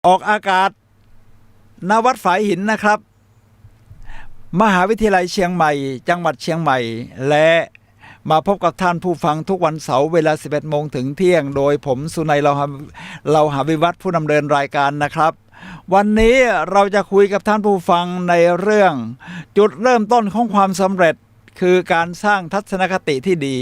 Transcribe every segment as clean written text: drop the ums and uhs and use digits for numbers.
ออกอากาศณวัดฝายหินนะครับมหาวิทยาลัยเชียงใหม่จังหวัดเชียงใหม่และมาพบกับท่านผู้ฟังทุกวันเสาร์เวลา 11 โมงถึงเที่ยงโดยผมสุนัยเราหาวิวัฒน์ผู้ดำเนินรายการนะครับวันนี้เราจะคุยกับท่านผู้ฟังในเรื่องจุดเริ่มต้นของความสำเร็จคือการสร้างทัศนคติที่ดี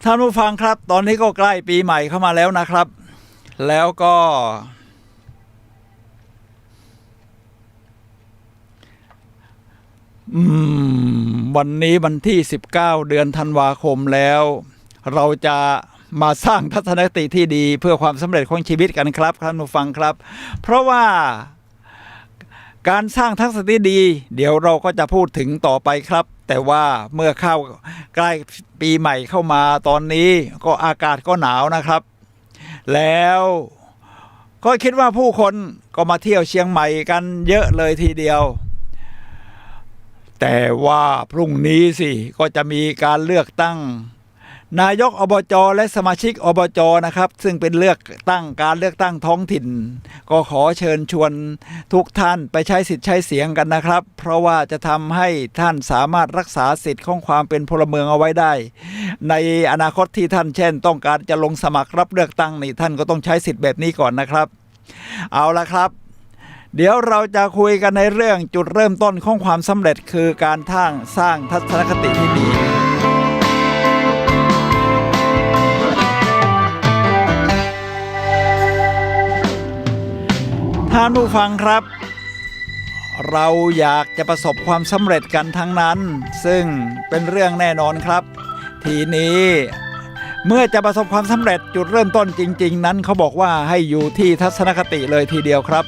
ท่านผู้ฟังครับตอนนี้ก็ใกล้ปีใหม่เข้ามาแล้วนะครับแล้วก็วันนี้วันที่19เดือนธันวาคมแล้วเราจะมาสร้างทัศนคติที่ดีเพื่อความสำเร็จของชีวิตกันครับท่านผู้ฟังครับเพราะว่าการสร้างทัศนคติดีเดี๋ยวเราก็จะพูดถึงต่อไปครับแต่ว่าเมื่อเข้าใกล้ปีใหม่เข้ามาตอนนี้ก็อากาศก็หนาวนะครับแล้วก็คิดว่าผู้คนก็มาเที่ยวเชียงใหม่กันเยอะเลยทีเดียวแต่ว่าพรุ่งนี้สิก็จะมีการเลือกตั้งนายกอบจและสมาชิกอบจนะครับซึ่งเป็นการเลือกตั้งท้องถิ่นก็ขอเชิญชวนทุกท่านไปใช้สิทธิ์ใช้เสียงกันนะครับเพราะว่าจะทำให้ท่านสามารถรักษาสิทธิ์ของความเป็นพลเมืองเอาไว้ได้ในอนาคตที่ท่านเช่นต้องการจะลงสมัครรับเลือกตั้งนี่ท่านก็ต้องใช้สิทธิ์แบบนี้ก่อนนะครับเอาละครับเดี๋ยวเราจะคุยกันในเรื่องจุดเริ่มต้นของความสำเร็จคือการสร้างทัศนคติที่ดีท่านผู้ฟังครับเราอยากจะประสบความสำเร็จกันทั้งนั้นซึ่งเป็นเรื่องแน่นอนครับทีนี้เมื่อจะประสบความสำเร็จจุดเริ่มต้นจริงๆนั้นเขาบอกว่าให้อยู่ที่ทัศนคติเลยทีเดียวครับ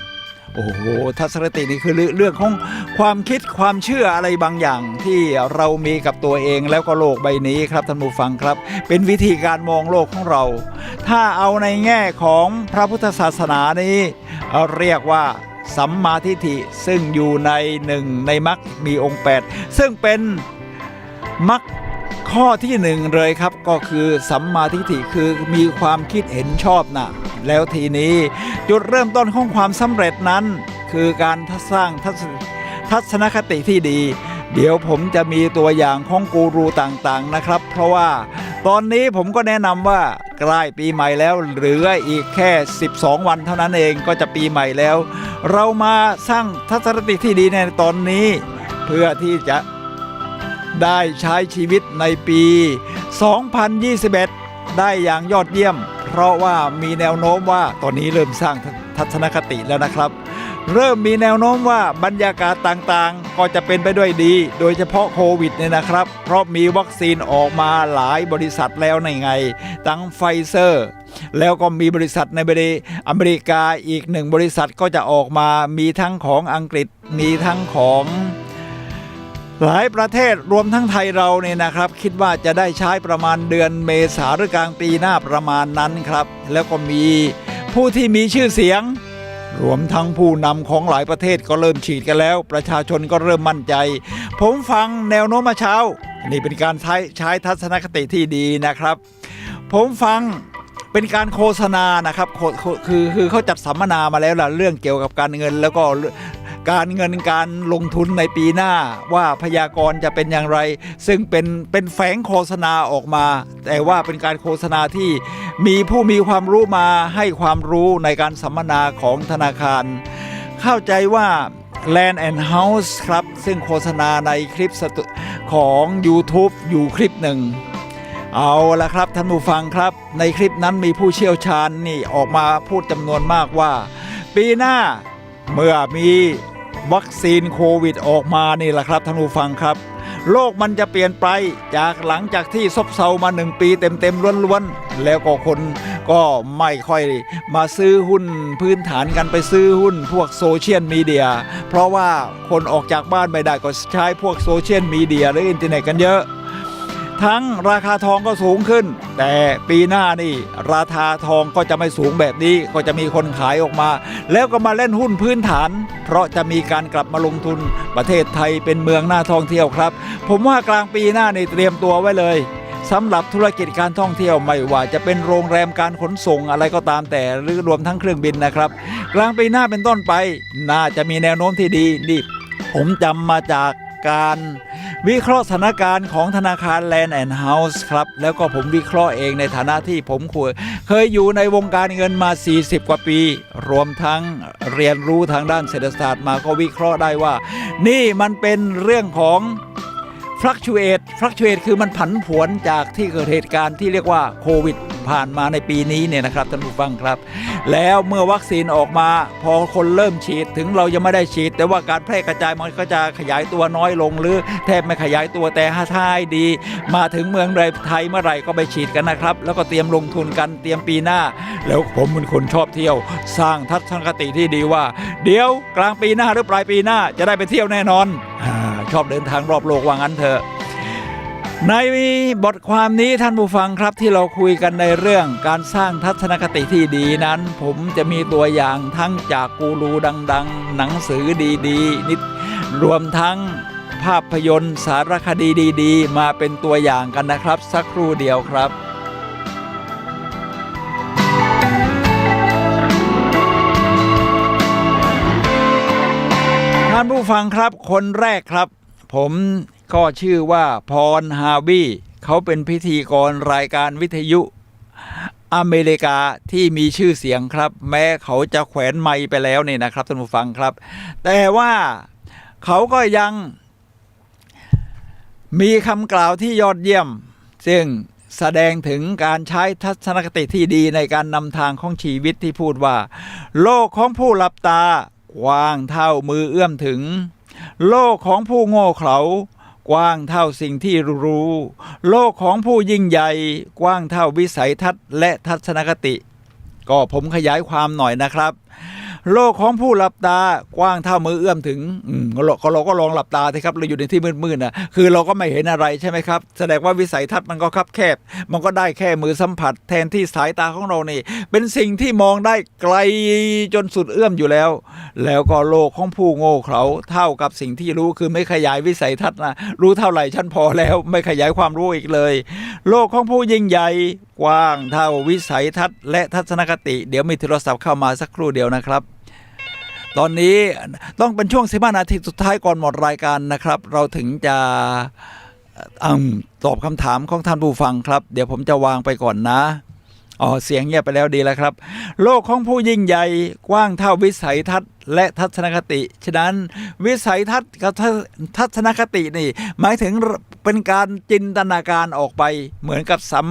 โอ้โหทัศนคตินี่คือเรื่องของความคิดความเชื่ออะไรบางอย่างที่เรามีกับตัวเองแล้วก็โลกใบนี้ครับท่านผู้ฟังครับเป็นวิธีการมองโลกของเราถ้าเอาในแง่ของพระพุทธศาสนานี้เรียกว่าสัมมาทิฏฐิซึ่งอยู่ในในมรรคมีองค์8ซึ่งเป็นมรรคข้อที่1เลยครับก็คือสัมมาทิฏฐิคือมีความคิดเห็นชอบนะแล้วทีนี้จุดเริ่มต้นของความสำเร็จนั้นคือการสร้างทัศนคติที่ดีเดี๋ยวผมจะมีตัวอย่างของกูรูต่างๆนะครับเพราะว่าตอนนี้ผมก็แนะนำว่าใกล้ปีใหม่แล้วเหลืออีกแค่12วันเท่านั้นเองก็จะปีใหม่แล้วเรามาสร้างทัศนคติที่ดีในตอนนี้เพื่อที่จะได้ใช้ชีวิตในปี 2021 ได้อย่างยอดเยี่ยมเพราะว่ามีแนวโน้มว่าตอนนี้เริ่มสร้างทัศนคติแล้วนะครับเริ่มมีแนวโน้มว่าบรรยากาศต่างๆก็จะเป็นไปด้วยดีโดยเฉพาะโควิดเนี่ยนะครับเพราะมีวัคซีนออกมาหลายบริษัทแล้วในไงทั้งไฟเซอร์แล้วก็มีบริษัทในอเมริกาอีก1บริษัทก็จะออกมามีทั้งของอังกฤษมีทั้งของหลายประเทศรวมทั้งไทยเราเนี่ยนะครับคิดว่าจะได้ใช้ประมาณเดือนเมษาหรือกลางปีหน้าประมาณนั้นครับแล้วก็มีผู้ที่มีชื่อเสียงรวมทั้งผู้นำของหลายประเทศก็เริ่มฉีดกันแล้วประชาชนก็เริ่มมั่นใจผมฟังแนวโน้มมาเช้านี่เป็นการใช้ทัศนคติที่ดีนะครับผมฟังเป็นการโฆษณานะครับคือเขาจัดสัมมนามาแล้วล่ะเรื่องเกี่ยวกับการเงินแล้วก็การลงทุนในปีหน้าว่าพยากรณ์จะเป็นอย่างไรซึ่งเป็นแฝงโฆษณาออกมาแต่ว่าเป็นการโฆษณาที่มีผู้มีความรู้มาให้ความรู้ในการสัมมนาของธนาคารเข้าใจว่า Land and House ครับซึ่งโฆษณาในคลิปของ YouTube อยู่คลิปหนึ่งเอาละครับท่านผู้ฟังครับในคลิปนั้นมีผู้เชี่ยวชาญนี่ออกมาพูดจำนวนมากว่าปีหน้าเมื่อมีวัคซีนโควิดออกมานี่แหละครับท่านผู้ฟังครับโลกมันจะเปลี่ยนไปจากหลังจากที่ซบเซามา1ปีเต็มๆล้วนๆแล้วก็คนก็ไม่ค่อยมาซื้อหุ้นพื้นฐานกันไปซื้อหุ้นพวกโซเชียลมีเดียเพราะว่าคนออกจากบ้านไม่ได้ก็ใช้พวกโซเชียลมีเดียหรืออินเทอร์เน็ตกันเยอะ ทั้งราคาทองก็สูงขึ้นแต่ปีหน้านี่ราคาทองก็จะไม่สูงแบบนี้ก็จะมีคนขายออกมาแล้วก็มาเล่นหุ้นพื้นฐานเพราะจะมีการกลับมาลงทุนประเทศไทยเป็นเมืองน่าท่องเที่ยวครับผมว่ากลางปีหน้านี่เตรียมตัวไว้เลยสำหรับธุรกิจการท่องเที่ยวไม่ว่าจะเป็นโรงแรมการขนส่งอะไรก็ตามแต่หรือรวมทั้งเครื่องบินนะครับกลางปีหน้าเป็นต้นไปน่าจะมีแนวโน้มที่ดีนี่ผมจำมาจากการวิเคราะห์สถานการณ์ของธนาคาร Land and House ครับแล้วก็ผมวิเคราะห์เองในฐานะที่ผมเคยอยู่ในวงการเงินมา40กว่าปีรวมทั้งเรียนรู้ทางด้านเศรษฐศาสตร์มาก็วิเคราะห์ได้ว่านี่มันเป็นเรื่องของfluctuate คือมันผันผวนจากที่เกิดเหตุการณ์ที่เรียกว่าโควิดผ่านมาในปีนี้เนี่ยนะครับท่านผู้ฟังครับแล้วเมื่อวัคซีนออกมาพอคนเริ่มฉีดถึงเรายังไม่ได้ฉีดแต่ว่าการแพร่กระจายมันก็จะขยายตัวน้อยลงหรือแทบไม่ขยายตัวแต่ถ้าให้ดีมาถึงเมืองไทยเมื่อไหร่ก็ไปฉีดกันนะครับแล้วก็เตรียมลงทุนกันเตรียมปีหน้าแล้วผมเป็นคนชอบเที่ยวสร้างทัศนคติที่ดีว่าเดี๋ยวกลางปีหน้าหรือปลายปีหน้าจะได้ไปเที่ยวแน่นอนชอบเดินทางรอบโลกว่างั้นเถอะในบทความนี้ท่านผู้ฟังครับที่เราคุยกันในเรื่องการสร้างทัศนคติที่ดีนั้นผมจะมีตัวอย่างทั้งจากกูรูดังๆหนังสือดีๆนิดรวมทั้งภาพยนตร์สารคดีดีๆมาเป็นตัวอย่างกันนะครับสักครู่เดียวครับท่านผู้ฟังครับคนแรกครับผมก็ชื่อว่าพรฮาวีเขาเป็นพิธีกรรายการวิทยุอเมริกาที่มีชื่อเสียงครับแม้เขาจะแขวนไมค์ไปแล้วนี่นะครับท่านผู้ฟังครับแต่ว่าเขาก็ยังมีคำกล่าวที่ยอดเยี่ยมซึ่งแสดงถึงการใช้ทัศนคติที่ดีในการนำทางของชีวิตที่พูดว่าโลกของผู้หลับตากว้างเท่ามือเอื้อมถึงโลกของผู้โง่เขลากว้างเท่าสิ่งที่รู้โลกของผู้ยิ่งใหญ่กว้างเท่าวิสัยทัศน์และทัศนคติก็ผมขยายความหน่อยนะครับโลกของผู้หลับตากว้างเท่ามือเอื้อมถึงเราก็ลองหลับตาสิครับเราอยู่ในที่มืดๆนะคือเราก็ไม่เห็นอะไรใช่ไหมครับแสดงว่าวิสัยทัศน์มันก็คับแคบมันก็ได้แค่มือสัมผัสแทนที่สายตาของเรานี่เป็นสิ่งที่มองได้ไกลจนสุดเอื้อมอยู่แล้วก็โลกของผู้โง่เขลาเท่ากับสิ่งที่รู้คือไม่ขยายวิสัยทัศน์นะรู้เท่าไหร่ฉันพอแล้วไม่ขยายความรู้อีกเลยโลกของผู้ยิ่งใหญ่กว้างเท่าวิสัยทัศน์และทัศนคติเดี๋ยวมีโทรศัพท์เข้ามาสักครู่เดียวนะครับตอนนี้ต้องเป็นช่วง15 นาทีสุดท้ายก่อนหมดรายการนะครับเราถึงจะตอบคำถามของท่านผู้ฟังครับเดี๋ยวผมจะวางไปก่อนนะเสียงเงียบไปแล้วดีแล้วครับโลกของผู้ยิ่งใหญ่กว้างเท่าวิสัยทัศน์และทัศนคติฉะนั้นวิสัยทัศน์กับทัศนคตินี่หมายถึงเป็นการจินตนาการออกไปเหมือนกับสัม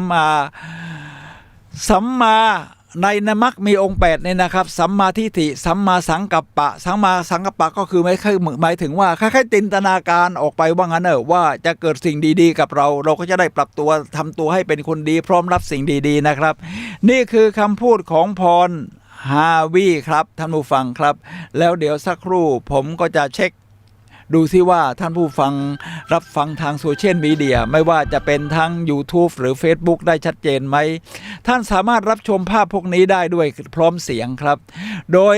มาในนมรรคมีองค์8เนี่ยนะครับสัมมาทิฏฐิสัมมาสังกัปปะสัมมาสังกัปปะก็คือหมายถึงว่าคล้ายๆจินตนาการออกไปว่างั้นว่าจะเกิดสิ่งดีๆกับเราก็จะได้ปรับตัวทำตัวให้เป็นคนดีพร้อมรับสิ่งดีๆนะครับนี่คือคำพูดของพรฮาวีครับท่านผู้ฟังครับแล้วเดี๋ยวสักครู่ผมก็จะเช็คดูซิว่าท่านผู้ฟังรับฟังทางโซเชียลมีเดียไม่ว่าจะเป็นทั้ง YouTube หรือ Facebook ได้ชัดเจนไหมท่านสามารถรับชมภาพพวกนี้ได้ด้วยพร้อมเสียงครับโดย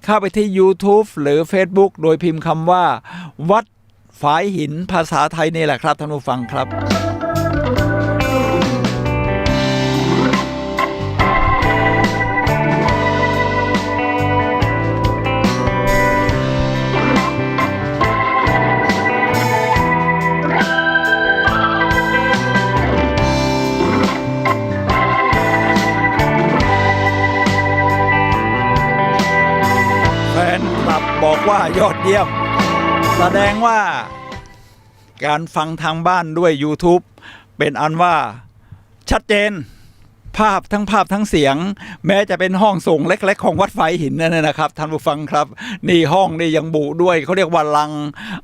เข้าไปที่ YouTube หรือ Facebook โดยพิมพ์คำว่าวัดฝายหินภาษาไทยนี่แหละครับท่านผู้ฟังครับ บอกว่ายอดเยี่ยมแสดงว่าการฟังทางบ้านด้วย YouTube เป็นอันว่าชัดเจนภาพทั้งเสียงแม้จะเป็นห้องส่งเล็กๆของวัดไฟหินนั่นนะครับท่านผู้ฟังครับนี่ห้องนี่ยังบุด้วยเขาเรียกว่ารัง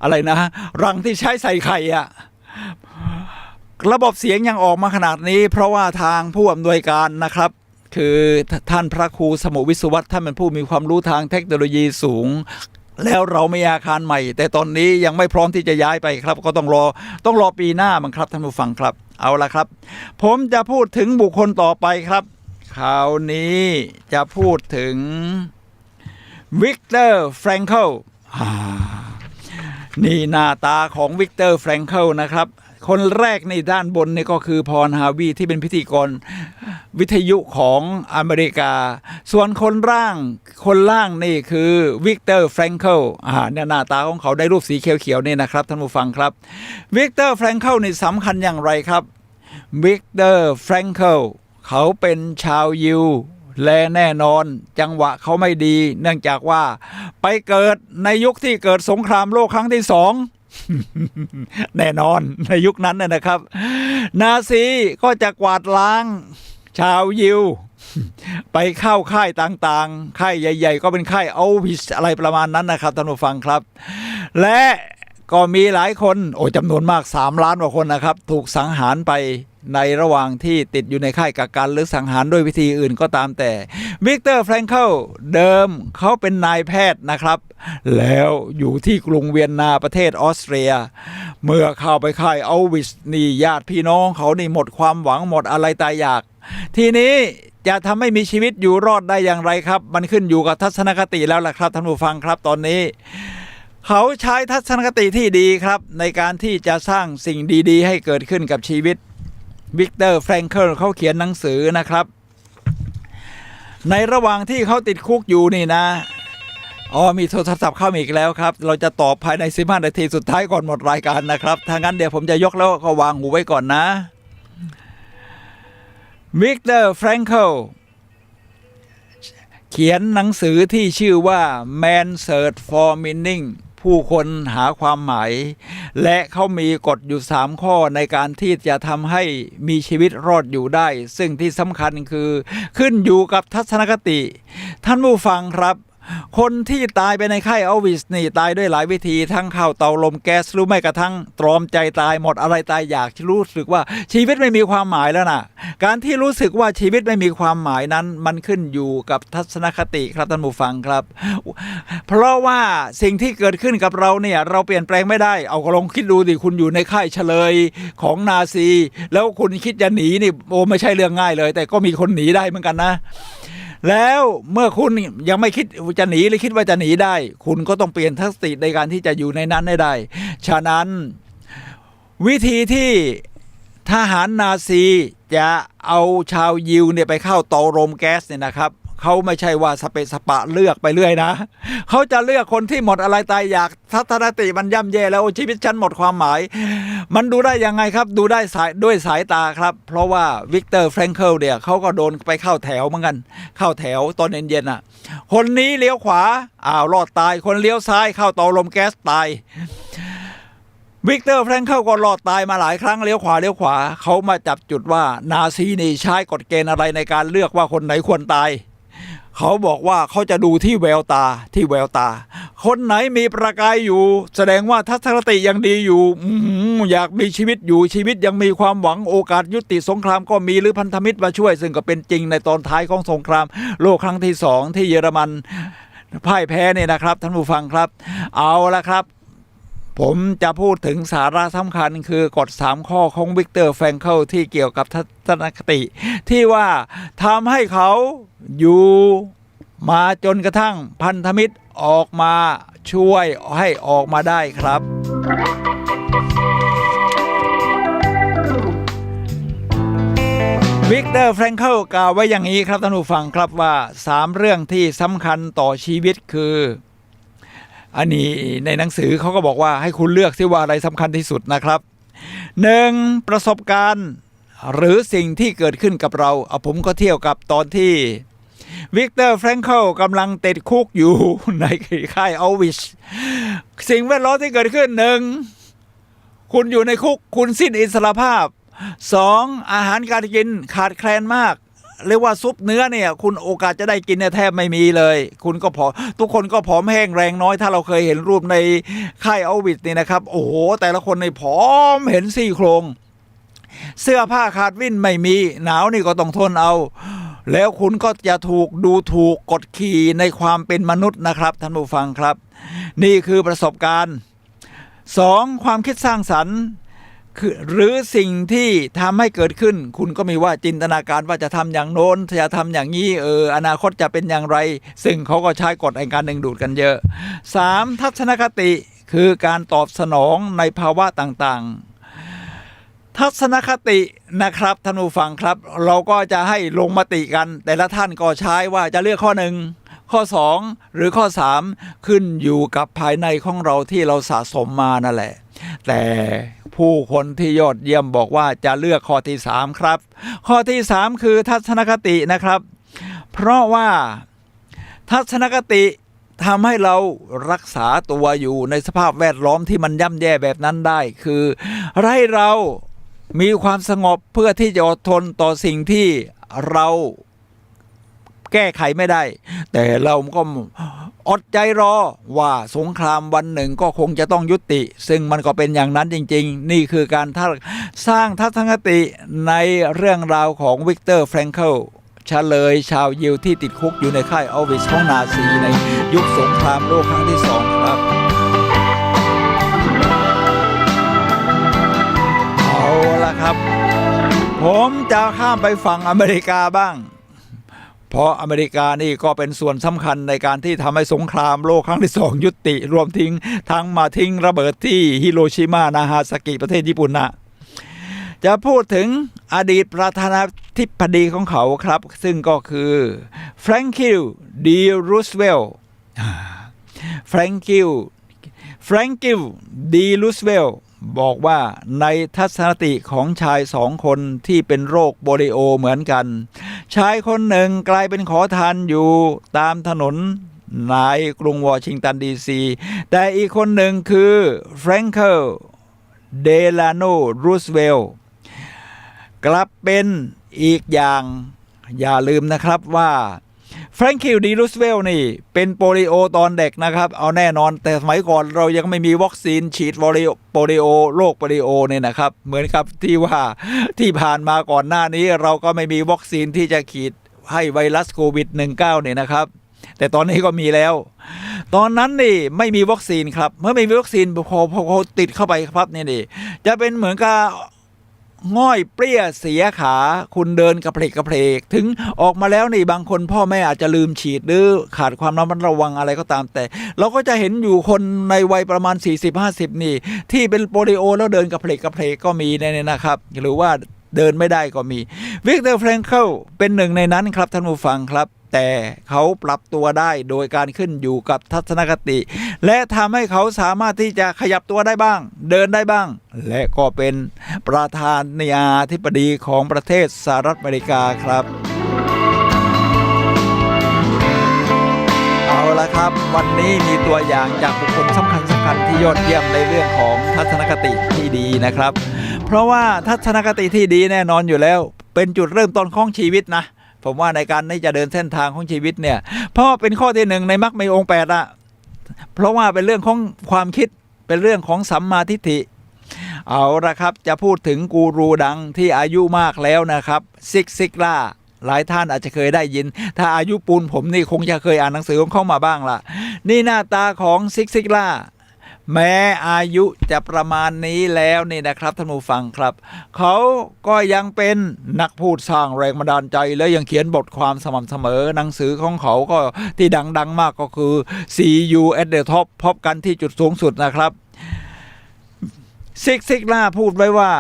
อะไรนะรังที่ใช้ใส่ไข่อะระบบเสียงยังออกมาขนาดนี้เพราะว่าทางผู้อำนวยการนะครับคือท่านพระครูสมุวิศวัตรท่านเป็นผู้มีความรู้ทางเทคโนโลยีสูงแล้วเรามีอาคารใหม่แต่ตอนนี้ยังไม่พร้อมที่จะย้ายไปครับก็ต้องรอปีหน้ามั้งครับท่านผู้ฟังครับ เอาละครับผมจะพูดถึงบุคคลต่อไปครับคราวนี้จะพูดถึงวิกเตอร์แฟรงเคิลนี่หน้าตาของวิกเตอร์แฟรงเคิลนะครับคนแรกในด้านบนนี่ก็คือพรฮาวีที่เป็นพิธีกรวิทยุของอเมริกาส่วนคนล่างนี่คือวิกเตอร์แฟรงเคิลเนี่ยหน้าตาของเขาได้รูปสีเขียวๆนี่นะครับท่านผู้ฟังครับวิกเตอร์แฟรงเคิลนี่สำคัญอย่างไรครับวิกเตอร์แฟรงเคิลเขาเป็นชาวยิวและแน่นอนจังหวะเขาไม่ดีเนื่องจากว่าไปเกิดในยุคที่เกิดสงครามโลกครั้งที่2 แน่นอนในยุคนั้นนะครับนาซีก็จะกวาดล้างชาวยิวไปเข้าค่ายต่างๆค่ายใหญ่ๆก็เป็นค่ายอัลวิชอะไรประมาณนั้นนะครับท่านผู้ฟังครับและก็มีหลายคนจำนวนมาก3 ล้านกว่าคนนะครับถูกสังหารไปในระหว่างที่ติดอยู่ในค่ายกักกันหรือสังหารด้วยวิธีอื่นก็ตามแต่วิกเตอร์แฟรงเคิลเดิมเขาเป็นนายแพทย์นะครับแล้วอยู่ที่กรุงเวียนนาประเทศออสเตรียเมื่อเข้าไปค่ายอัลวิชนี่ญาติพี่น้องเขานี่หมดความหวังหมดอะไรตายอยากทีนี้จะทำให้มีชีวิตอยู่รอดได้อย่างไรครับมันขึ้นอยู่กับทัศนคติแล้วล่ะครับท่านผู้ฟังครับตอนนี้เขาใช้ทัศนคติที่ดีครับในการที่จะสร้างสิ่งดีๆให้เกิดขึ้นกับชีวิตวิกเตอร์แฟรงเคิลเขาเขียนหนังสือนะครับในระหว่างที่เขาติดคุกอยู่นี่นะมีโทรศัพท์เข้ามาอีกแล้วครับเราจะตอบภายใน15 นาทีสุดท้ายก่อนหมดรายการนะครับถ้างั้นเดี๋ยวผมจะยกแล้วก็วางหูไว้ก่อนนะวิกเตอร์แฟรงเคิลเขียนหนังสือที่ชื่อว่า Man Search for Meaning ผู้คนหาความหมายและเขามีกฎอยู่3 ข้อในการที่จะทำให้มีชีวิตรอดอยู่ได้ซึ่งที่สำคัญคือขึ้นอยู่กับทัศนคติท่านผู้ฟังครับคนที่ตายไปในค่ายอัลวิชนี่ตายด้วยหลายวิธีทั้งเข้าเตาลมแก๊สหรือไม่กระทั่งตรอมใจตายหมดอะไรตายอยากรู้สึกว่าชีวิตไม่มีความหมายแล้วนะการที่รู้สึกว่าชีวิตไม่มีความหมายนั้นมันขึ้นอยู่กับทัศนคติครับท่านผู้ฟังครับเพราะว่าสิ่งที่เกิดขึ้นกับเราเนี่ยเราเปลี่ยนแปลงไม่ได้เอาก็ลองคิดดูดิคุณอยู่ในค่ายเฉลยของนาซีแล้วคุณคิดจะหนีนี่ไม่ใช่เรื่องง่ายเลยแต่ก็มีคนหนีได้เหมือนกันนะแล้วเมื่อคุณยังไม่คิดจะหนีหรือคิดว่าจะหนีได้คุณก็ต้องเปลี่ยนทัศนคติในการที่จะอยู่ในนั้นได้ฉะนั้นวิธีที่ทหารนาซีจะเอาชาวยิวเนี่ยไปเข้าเตาลมแก๊สเนี่ยนะครับเขาไม่ใช่ว่าสเปะสปะเลือกไปเรื่อยนะเขาจะเลือกคนที่หมดอะไรตายอยากทัศนคติมันย่ำแย่แล้วชีวิตฉันหมดความหมายมันดูได้ยังไงครับดูได้ด้วยสายตาครับเพราะว่าวิกเตอร์แฟรงเคิลเนี่ยเขาก็โดนไปเข้าแถวเหมือนกันเข้าแถวตอนเย็นๆคนนี้เลี้ยวขวารอดตายคนเลี้ยวซ้ายเข้าเตาลมแก๊สตายวิกเตอร์แฟรงเคิลก็รอดตายมาหลายครั้งเลี้ยวขวาเขามาจับจุดว่านาซีนี่ใช้กฎเกณฑ์อะไรในการเลือกว่าคนไหนควรตายเขาบอกว่าเขาจะดูที่แววตาคนไหนมีประกายอยู่แสดงว่าทัศนคติยังดีอยู่อยากมีชีวิตอยู่ชีวิตยังมีความหวังโอกาสยุติสงครามก็มีหรือพันธมิตรมาช่วยซึ่งก็เป็นจริงในตอนท้ายของสงครามโลกครั้งที่2ที่เยอรมันพ่ายแพ้เนี่ยนะครับท่านผู้ฟังครับเอาละครับผมจะพูดถึงสาระสำคัญคือกฎ3 ข้อของวิกเตอร์แฟรงเคิลที่เกี่ยวกับทัศนคติที่ว่าทำให้เขาอยู่มาจนกระทั่งพันธมิตรออกมาช่วยให้ออกมาได้ครับวิกเตอร์แฟรงเคิลกล่าวไว้อย่างนี้ครับท่านผู้ฟังครับว่า3 เรื่องที่สำคัญต่อชีวิตคืออันนี้ในหนังสือเขาก็บอกว่าให้คุณเลือกซิว่าอะไรสำคัญที่สุดนะครับ1ประสบการณ์หรือสิ่งที่เกิดขึ้นกับเราผมก็เที่ยวกับตอนที่วิกเตอร์แฟรงเคิลกำลังติดคุกอยู่ในค่ายอัลวิชสิ่งแวดล้อมที่เกิดขึ้น1คุณอยู่ในคุกคุณสิ้นอิสรภาพ2อาหารการกินขาดแคลนมากเรียกว่าซุปเนื้อเนี่ยคุณโอกาสจะได้กินเนี่ยแทบไม่มีเลยคุณก็ทุกคนก็ผอมแห้งแรงน้อยถ้าเราเคยเห็นรูปในค่ายอัลวิชนี่นะครับโอ้โหแต่ละคนในผอมเห็นซี่โครงเสื้อผ้าขาดวิ่นไม่มีหนาวนี่ก็ต้องทนเอาแล้วคุณก็จะถูกดูถูกกดขี่ในความเป็นมนุษย์นะครับท่านผู้ฟังครับนี่คือประสบการณ์2ความคิดสร้างสรรค์ คือหรือสิ่งที่ทำให้เกิดขึ้นคุณก็มีว่าจินตนาการว่าจะทำอย่างโน้นจะทำอย่างนี้อนาคตจะเป็นอย่างไรซึ่งเขาก็ใช้กฎแห่งการดึงดูดกันเยอะ 3. ทัศนคติคือการตอบสนองในภาวะต่างๆทัศนคตินะครับท่านผู้ฟังครับเราก็จะให้ลงมติกันแต่ละท่านก็ใช้ว่าจะเลือกข้อ 1ข้อ 2หรือข้อ 3ขึ้นอยู่กับภายในของเราที่เราสะสมมานั่นแหละแต่ผู้คนที่ยอดเยี่ยมบอกว่าจะเลือกข้อที่ 3ครับข้อที่ 3คือทัศนคตินะครับเพราะว่าทัศนคติทำให้เรารักษาตัวอยู่ในสภาพแวดล้อมที่มันย่ำแย่แบบนั้นได้คือให้เรามีความสงบเพื่อที่จะอดทนต่อสิ่งที่เราแก้ไขไม่ได้แต่เราก็อดใจรอว่าสงครามวันหนึ่งก็คงจะต้องยุติซึ่งมันก็เป็นอย่างนั้นจริงๆนี่คือการสร้างทัศนคติในเรื่องราวของวิกเตอร์แฟรงเคิลเฉลยชาวยิวที่ติดคุกอยู่ในค่ายออวิชของนาซีในยุคสงครามโลกครั้งที่ 2ครับเอาละครับผมจะข้ามไปฝั่งอเมริกาบ้างเพราะอเมริกานี่ก็เป็นส่วนสำคัญในการที่ทำให้สงครามโลกครั้งที่ 2ยุติรวมทั้งมาทิ้งระเบิดที่ฮิโรชิมานาฮาซากิประเทศญี่ปุ่นนะจะพูดถึงอดีตประธานาธิบดีของเขาครับซึ่งก็คือแฟรงคิลดีรูสเวลต์แฟรงคิลดีรูสเวลต์บอกว่าในทัศนคติของชาย2 คนที่เป็นโรคโปลิโอเหมือนกันชายคนหนึ่งกลายเป็นขอทานอยู่ตามถนนในกรุงวอชิงตันดีซีแต่อีกคนหนึ่งคือแฟรงเคิลเดลาโนรูสเวลต์กลับเป็นอีกอย่างอย่าลืมนะครับว่าแฟรงคิลดีรูสเวลต์นี่เป็นโปลิโอตอนเด็กนะครับเอาแน่นอนแต่สมัยก่อนเรายังไม่มีวัคซีนฉีดโปลิโอโรคโปลิโอเนี่ยนะครับเหมือนกับที่ว่าที่ผ่านมาก่อนหน้านี้เราก็ไม่มีวัคซีนที่จะฉีดให้ไวรัสโควิด -19 เนี่ยนะครับแต่ตอนนี้ก็มีแล้วตอนนั้นนี่ไม่มีวัคซีนครับเมื่อไม่มีวัคซีนพอติดเข้าไปครับนี่จะเป็นเหมือนกับง่อยเปรี้ยเสียขาคุณเดินกระเพลกถึงออกมาแล้วนี่บางคนพ่อแม่อาจจะลืมฉีดหรือขาดความระมัดระวังอะไรก็ตามแต่เราก็จะเห็นอยู่คนในวัยประมาณ 40-50 นี่ที่เป็นโปลิโอแล้วเดินกระเพลกก็มีเนี่ยนะครับหรือว่าเดินไม่ได้ก็มีวิกเตอร์แฟรงเคิลเป็นหนึ่งในนั้นครับท่านผู้ฟังครับแต่เขาปรับตัวได้โดยการขึ้นอยู่กับทัศนคติและทำให้เขาสามารถที่จะขยับตัวได้บ้างเดินได้บ้างและก็เป็นประธานาธิบดีของประเทศสหรัฐอเมริกาครับเอาละครับวันนี้มีตัวอย่างจากบุคคลสำคัญที่ยอดเยี่ยมในเรื่องของทัศนคติที่ดีนะครับเพราะว่าทัศนคติที่ดีแน่นอนอยู่แล้วเป็นจุดเริ่มต้นของชีวิตนะผมว่าในการที่จะเดินเส้นทางของชีวิตเนี่ยเพราะเป็นข้อที่1ในมรรคมีองค์8อะเพราะว่าเป็นเรื่องของความคิดเป็นเรื่องของสัมมาทิฏฐิเอาละครับจะพูดถึงกูรูดังที่อายุมากแล้วนะครับซิกซิกล่าหลายท่านอาจจะเคยได้ยินถ้าอายุปูนผมนี่คงจะเคยอ่านหนังสือของเขามาบ้างละนี่หน้าตาของซิกซิกล่าแม้อายุจะประมาณนี้แล้วนี่นะครับท่านผู้ฟังครับเขาก็ยังเป็นนักพูดสร้างแรงบันดาลใจและยังเขียนบทความสม่ำเสมอหนังสือของเขาก็ที่ดังมากก็คือ See You at the Top พบกันที่จุดสูงสุดนะครับซิกล่าพูดไว้ว่า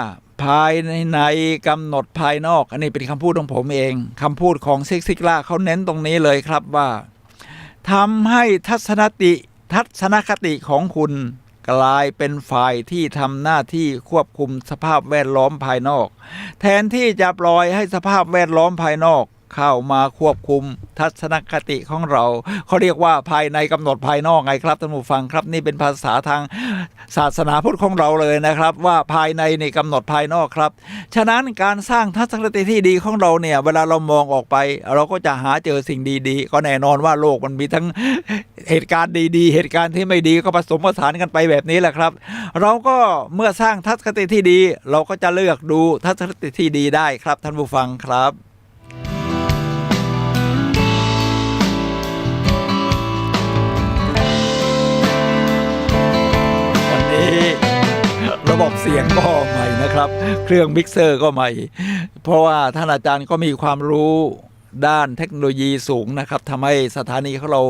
ภายในกำหนดภายนอกอันนี้เป็นคำพูดของผมเองคำพูดของซิกล่าเขาเน้นตรงนี้เลยครับว่าทำให้ทัศนคติของคุณกลายเป็นฝ่ายที่ทำหน้าที่ควบคุมสภาพแวดล้อมภายนอกแทนที่จะปล่อยให้สภาพแวดล้อมภายนอกเข้ามาควบคุมทัศนคติของเราเขาเรียกว่าภายในกำหนดภายนอกไงครับท่านผู้ฟังครับนี่เป็นภาษาทางศาสนาพุทธของเราเลยนะครับว่าภายในนี่กำหนดภายนอกครับฉะนั้นการสร้างทัศนคติที่ดีของเราเนี่ยเวลาเรามองออกไปเราก็จะหาเจอสิ่งดีๆก็แน่นอนว่าโลกมันมีทั้งเหตุการณ์ดีๆเหตุการณ์ที่ไม่ดีก็ผสมผสานกันไปแบบนี้แหละครับเราก็เมื่อสร้างทัศนคติที่ดีเราก็จะเลือกดูทัศนคติที่ดีได้ครับท่านผู้ฟังครับเรา ระบบเสียงก็ใหม่นะครับเครื่องมิกเซอร์ก็ใหม่เพราะว่าท่านอาจารย์ก็มีความรู้ด้านเทคโนโลยีสูงนะครับทำให้สถานีของเรา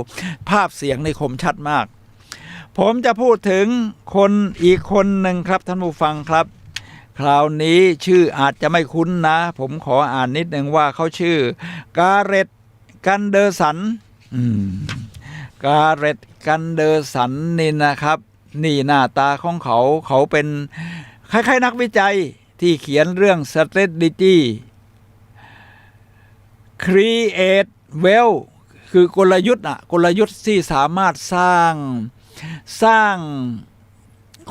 ภาพเสียงในคมชัดมากผมจะพูดถึงคนอีกคนหนึ่งครับท่านผู้ฟังครับคราวนี้ชื่ออาจจะไม่คุ้นนะผมขออ่านนิดหนึ่งว่าเขาชื่อกาเร็ตกันเดอร์สันกาเร็ตกันเดอร์สันนี่นะครับนี่หน้าตาของเขาเป็นคล้ายๆนักวิจัยที่เขียนเรื่อง strategy create wealth คือกลยุทธ์กลยุทธ์ที่สามารถสร้าง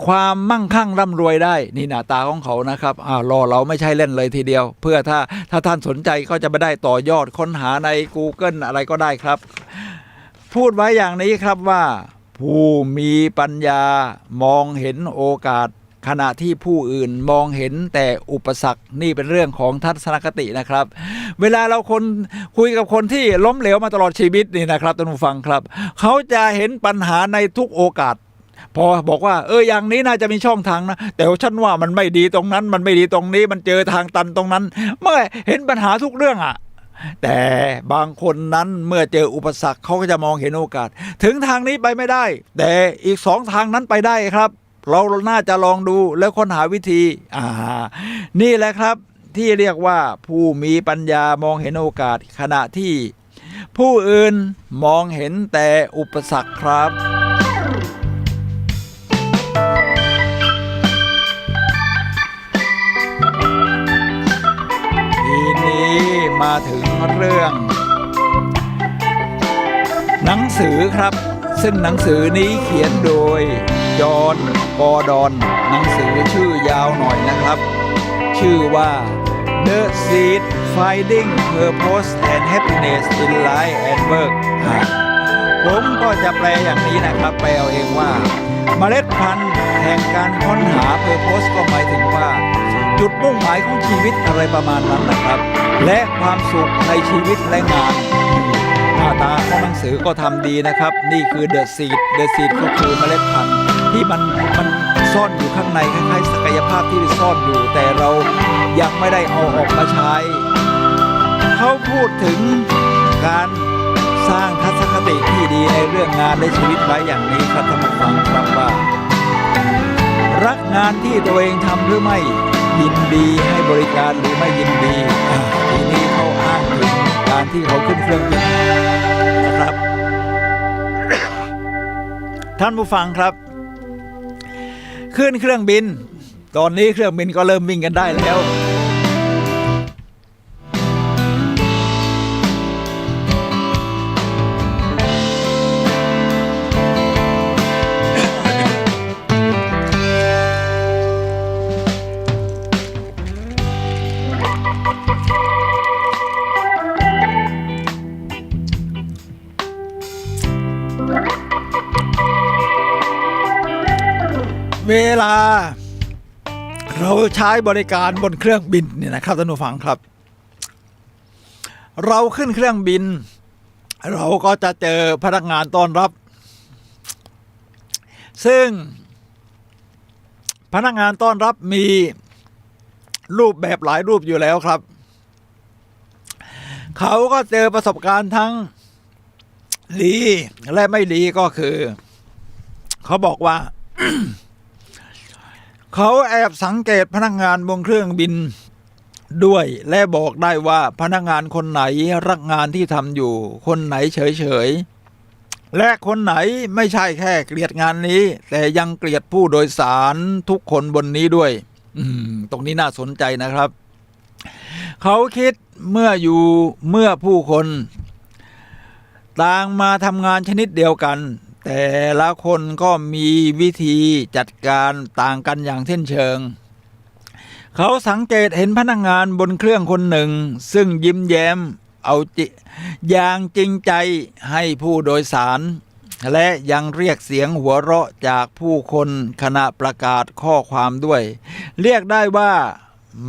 ความมั่งคั่งร่ำรวยได้นี่หน้าตาของเขานะครับรอเราไม่ใช่เล่นเลยทีเดียวเพื่อถ้าท่านสนใจก็จะไปได้ต่อยอดค้นหาใน Google อะไรก็ได้ครับพูดไว้อย่างนี้ครับว่าผู้มีปัญญามองเห็นโอกาสขณะที่ผู้อื่นมองเห็นแต่อุปสรรคนี่เป็นเรื่องของทัศนคตินะครับเวลาเราคุยกับคนที่ล้มเหลวมาตลอดชีวิตนี่นะครับท่านผู้ฟังครับเขาจะเห็นปัญหาในทุกโอกาสพอบอกว่าอย่างนี้น่าจะมีช่องทางนะแต่ฉันว่ามันไม่ดีตรงนั้นมันไม่ดีตรงนี้มันเจอทางตันตรงนั้นเมื่อเห็นปัญหาทุกเรื่องแต่บางคนนั้นเมื่อเจออุปสรรคเขาก็จะมองเห็นโอกาสถึงทางนี้ไปไม่ได้แต่อีก2ทางนั้นไปได้ครับเราน่าจะลองดูแล้วค้นหาวิธีนี่แหละครับที่เรียกว่าผู้มีปัญญามองเห็นโอกาสขณะที่ผู้อื่นมองเห็นแต่อุปสรรคครับทีนี้มาถึงเรื่องหนังสือครับซึ่งหนังสือนี้เขียนโดยจอห์น กอร์ดอนหนังสือชื่อยาวหน่อยนะครับชื่อว่า The Seed Finding Purpose and Happiness in Life and Work ผมก็จะแปลอย่างนี้นะครับแปลเอาเองว่าเมล็ดพันธุ์แห่งการค้นหา Purpose ก็หมายถึงว่าจุดมุ่งหมายของชีวิตอะไรประมาณนั้นนะครับและความสุขในชีวิตและงานหน้าตาของหนังสือก็ทำดีนะครับนี่คือ The Seed ก็คือเมล็ดพันธุ์ที่มันซ่อนอยู่ข้างในคล้ายๆศักยภาพที่ซ่อนอยู่แต่เรายังไม่ได้เอาออกมาใช้เขาพูดถึงการสร้างทัศนคติที่ดีในเรื่องงานและชีวิตไว้อย่างนี้ครับท่านผู้ฟังครับว่ารักงานที่ตัวเองทำหรือไม่ยินดีให้บริการหรือไม่ยินดีทีนี้เขาอ้างถึงการที่เขาขึ้นเครื่องบินนะครับ ท่านผู้ฟังครับขึ้นเครื่องบินตอนนี้เครื่องบินก็เริ่มวิ่งกันได้แล้วเวลาเราใช้บริการบนเครื่องบินเนี่ยนะครับท่านผู้ฟังครับเราขึ้นเครื่องบินเราก็จะเจอพนักงานต้อนรับซึ่งพนักงานต้อนรับมีรูปแบบหลายรูปอยู่แล้วครับเขาก็เจอประสบการณ์ทั้งดีและไม่ดีก็คือเขาบอกว่า เขาแอบสังเกตพนักงานบนเครื่องบินด้วยและบอกได้ว่าพนักงานคนไหนรักงานที่ทำอยู่คนไหนเฉยๆและคนไหนไม่ใช่แค่เกลียดงานนี้แต่ยังเกลียดผู้โดยสารทุกคนบนนี้ด้วยตรงนี้น่าสนใจนะครับเขาคิดเมื่อผู้คนต่างมาทำงานชนิดเดียวกันแต่ละคนก็มีวิธีจัดการต่างกันอย่างสิ้นเชิงเขาสังเกตเห็นพนักงานบนเครื่องคนหนึ่งซึ่งยิ้มแย้มเอาอย่างจริงใจให้ผู้โดยสารและยังเรียกเสียงหัวเราะจากผู้คนขณะประกาศข้อความด้วยเรียกได้ว่า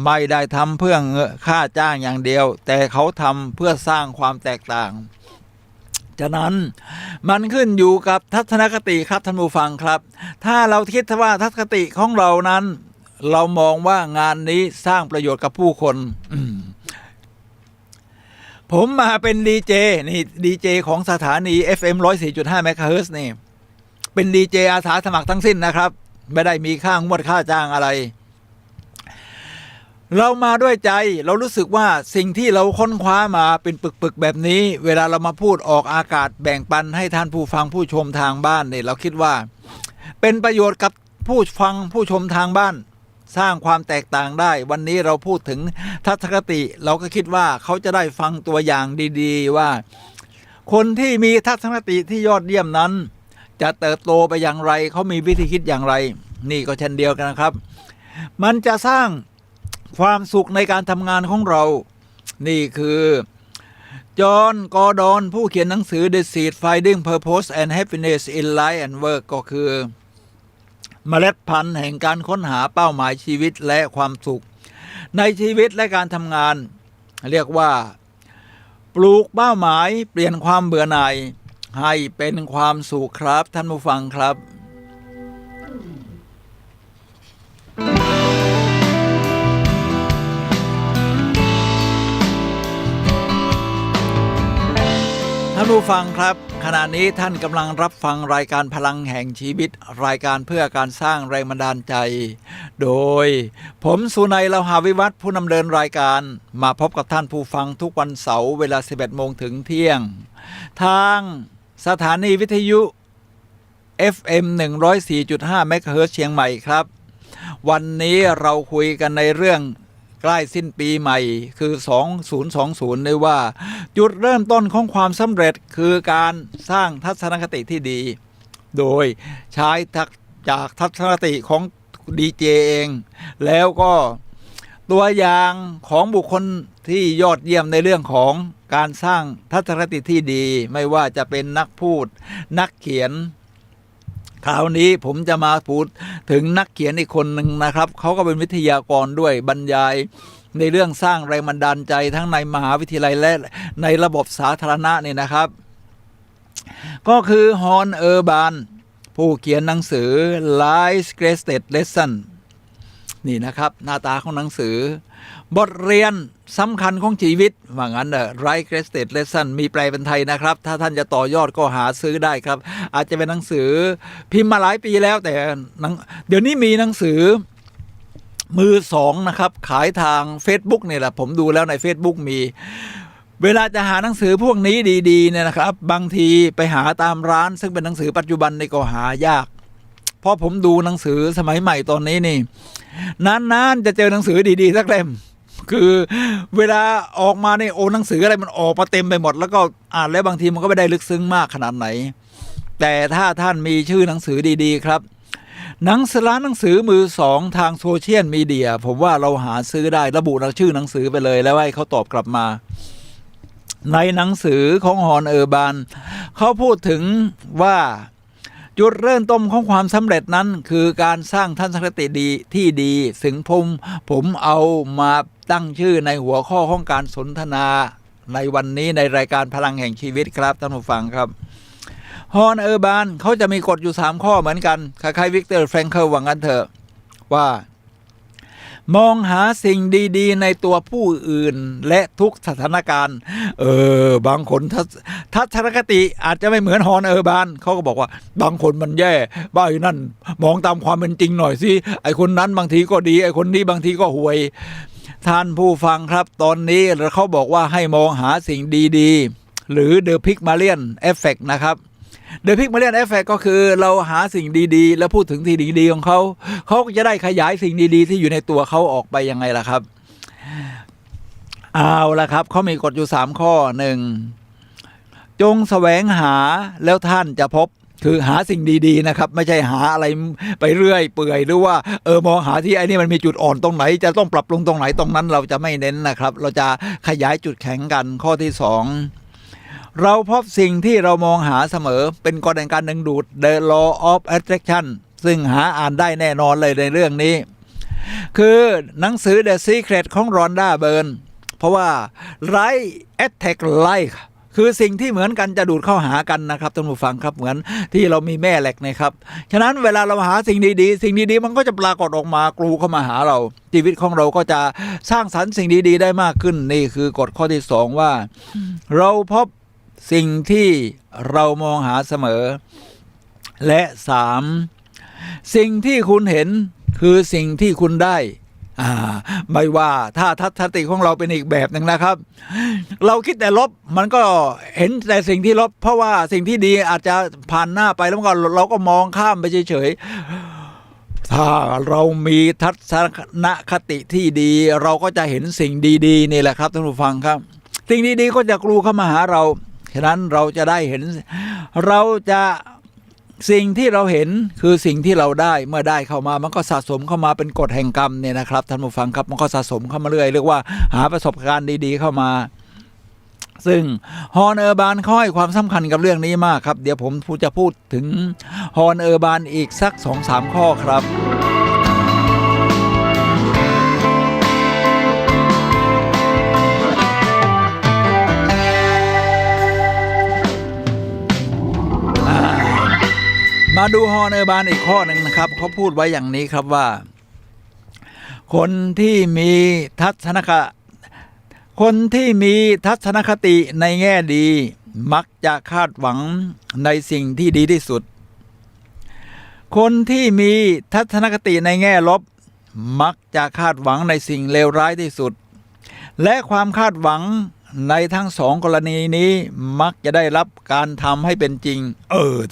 ไม่ได้ทำเพื่อค่าจ้างอย่างเดียวแต่เขาทำเพื่อสร้างความแตกต่างฉะนั้นมันขึ้นอยู่กับทัศนคติครับท่านผู้ฟังครับถ้าเราคิดว่าทัศนคติของเรานั้น เรามองว่างานนี้สร้างประโยชน์กับผู้คนผมมาเป็นดีเจนี่ดีเจของสถานี FM 104.5 เมกะเฮิรตซ์นี่เป็นดีเจอาสาสมัครทั้งสิ้นนะครับไม่ได้มีค่างวดค่าจ้างอะไรเรามาด้วยใจเรารู้สึกว่าสิ่งที่เราค้นคว้ามาเป็นปึกๆแบบนี้เวลาเรามาพูดออกอากาศแบ่งปันให้ท่านผู้ฟังผู้ชมทางบ้านเนี่ยเราคิดว่าเป็นประโยชน์กับผู้ฟังผู้ชมทางบ้านสร้างความแตกต่างได้วันนี้เราพูดถึงทัศนคติเราก็คิดว่าเขาจะได้ฟังตัวอย่างดีๆว่าคนที่มีทัศนคติที่ยอดเยี่ยมนั้นจะเติบโตไปอย่างไรเขามีวิธีคิดอย่างไรนี่ก็เช่นเดียวกันนะครับมันจะสร้างความสุขในการทำงานของเรานี่คือจอห์น กอร์ดอนผู้เขียนหนังสือ The Seed Finding Purpose and Happiness in Life and Work ก็คือเมล็ดพันธุ์แห่งการค้นหาเป้าหมายชีวิตและความสุขในชีวิตและการทำงานเรียกว่าปลูกเป้าหมายเปลี่ยนความเบื่อหน่ายให้เป็นความสุขครับท่านผู้ฟังครับท่านผู้ฟังครับขณะนี้ท่านกำลังรับฟังรายการพลังแห่งชีวิตรายการเพื่อการสร้างแรงบันดาลใจโดยผมสุนัย เลาหาวิวัฒน์ผู้ดำเนินรายการมาพบกับท่านผู้ฟังทุกวันเสาร์เวลา 11 โมงถึงเที่ยงทางสถานีวิทยุ FM 104.5 เมกะเฮิรตซ์เชียงใหม่ครับวันนี้เราคุยกันในเรื่องใกล้สิ้นปีใหม่คือ2020เลยว่าจุดเริ่มต้นของความสำเร็จคือการสร้างทัศนคติที่ดีโดยใช้จากทัศนคติของดีเจเองแล้วก็ตัวอย่างของบุคคลที่ยอดเยี่ยมในเรื่องของการสร้างทัศนคติที่ดีไม่ว่าจะเป็นนักพูดนักเขียนคราวนี้ผมจะมาพูดถึงนักเขียนอีกคนหนึ่งนะครับเขาก็เป็นวิทยากรด้วยบรรยายในเรื่องสร้างแรงบันดาลใจทั้งในมหาวิทยาลัยและในระบบสาธารณะนี่นะครับก็คือฮอน เออร์บานผู้เขียนหนังสือ Life's Greatest Lesson นี่นะครับหน้าตาของหนังสือบทเรียนสำคัญของชีวิตว่างั้นLife's Greatest Lesson มีแปลเป็นไทยนะครับถ้าท่านจะต่อยอดก็หาซื้อได้ครับอาจจะเป็นหนังสือพิมพ์มาหลายปีแล้วแต่เดี๋ยวนี้มีหนังสือมือสองนะครับขายทาง Facebook นี่แหละผมดูแล้วใน Facebook มีเวลาจะหาหนังสือพวกนี้ดีๆเนี่ยนะครับบางทีไปหาตามร้านซึ่งเป็นหนังสือปัจจุบันนี่ก็หายากเพราะผมดูหนังสือสมัยใหม่ตอนนี้นี่นานๆจะเจอหนังสือดีๆสักเล่มคือเวลาออกมาเนี่ยโอ้หนังสืออะไรมันออกมาเต็มไปหมดแล้วก็อ่านแล้วบางทีมันก็ไม่ได้ลึกซึ้งมากขนาดไหนแต่ถ้าท่านมีชื่อหนังสือดีๆครับร้านหนังสือมือสองทางโซเชียลมีเดียผมว่าเราหาซื้อได้ระบุชื่อหนังสือไปเลยแล้วให้เขาตอบกลับมาในหนังสือของฮอน เออร์บานเขาพูดถึงว่าจุดเริ่มต้นของความสำเร็จนั้นคือการสร้างทัศนคติดีที่ดีซึ่งผมเอามาตั้งชื่อในหัวข้อของการสนทนาในวันนี้ในรายการพลังแห่งชีวิตครับท่านผู้ฟังครับฮอน เออร์บานเขาจะมีกฎอยู่3ข้อเหมือนกันคล้ายๆวิกเตอร์ แฟรงเคิลว่างั้นเถอะว่ามองหาสิ่งดีๆในตัวผู้อื่นและทุกสถานการณ์บางคนทัศนคติอาจจะไม่เหมือนฮอน เออร์บานเขาก็บอกว่าบางคนมันแย่บ้าอยู่นั่นมองตามความเป็นจริงหน่อยสิไอคนนั้นบางทีก็ดีไอคนนี้บางทีก็ห่วยท่านผู้ฟังครับตอนนี้เขาบอกว่าให้มองหาสิ่งดีๆหรือ The Pygmalion Effect นะครับThe Pygmalion Effect ก็คือเราหาสิ่งดีๆแล้วพูดถึงที่ดีๆของเขาก็จะได้ขยายสิ่งดีๆที่อยู่ในตัวเขาออกไปยังไงล่ะครับเอาล่ะครับเขามีกฎอยู่3ข้อ1จงแสวงหาแล้วท่านจะพบคือหาสิ่งดีๆนะครับไม่ใช่หาอะไรไปเรื่อยเปื่อยหรือว่ามองหาที่ไอ้นี่มันมีจุดอ่อนตรงไหนจะต้องปรับปรุงตรงไหนตรงนั้นเราจะไม่เน้นนะครับเราจะขยายจุดแข็งกันข้อที่2เราพบสิ่งที่เรามองหาเสมอเป็นกฎแห่งการดึงดูด The Law of Attraction ซึ่งหาอ่านได้แน่นอนเลยในเรื่องนี้คือหนังสือ The Secret ของรอนด้าเบิร์นเพราะว่า Like Attract Like คือสิ่งที่เหมือนกันจะดูดเข้าหากันนะครับท่านผู้ฟังครับเหมือนที่เรามีแม่เหล็กนะครับฉะนั้นเวลาเราหาสิ่งดีๆสิ่งดีๆมันก็จะปรากฏออกมากรูเข้ามาหาเราชีวิตของเราก็จะสร้างสรรค์สิ่งดีๆได้มากขึ้นนี่คือกฎข้อที่2ว่าเราพบสิ่งที่เรามองหาเสมอและ3สิ่งที่คุณเห็นคือสิ่งที่คุณได้ไม่ว่าถ้าทัศนคติของเราเป็นอีกแบบหนึ่งนะครับเราคิดแต่ลบมันก็เห็นแต่สิ่งที่ลบเพราะว่าสิ่งที่ดีอาจจะผ่านหน้าไปแล้วก็เราก็มองข้ามไปเฉยๆถ้าเรามีทัศนคติที่ดีเราก็จะเห็นสิ่งดีๆนี่แหละครับท่านผู้ฟังครับสิ่งดีๆก็จะกรูเข้ามาหาเราฉะนั้นเราจะได้เห็นเราจะสิ่งที่เราเห็นคือสิ่งที่เราได้เมื่อได้เข้ามามันก็สะสมเข้ามาเป็นกฎแห่งกรรมเนี่ยนะครับท่านผู้ฟังครับมันก็สะสมเข้ามาเรื่อยเรียกว่าหาประสบการณ์ดีๆเข้ามาซึ่งฮอนเออร์บานเขาให้ความสำคัญกับเรื่องนี้มากครับเดี๋ยวผมจะพูดถึงฮอนเออร์บานอีกสัก 2-3 ข้อครับมาดูฮอนเออร์บานอีกข้อหนึ่งนะครับเขาพูดไว้อย่างนี้ครับว่าคนที่มีทัศนคติในแง่ดีมักจะคาดหวังในสิ่งที่ดีที่สุดคนที่มีทัศนคติในแง่ลบมักจะคาดหวังในสิ่งเลวร้ายที่สุดและความคาดหวังในทั้ง2กรณีนี้มักจะได้รับการทำให้เป็นจริง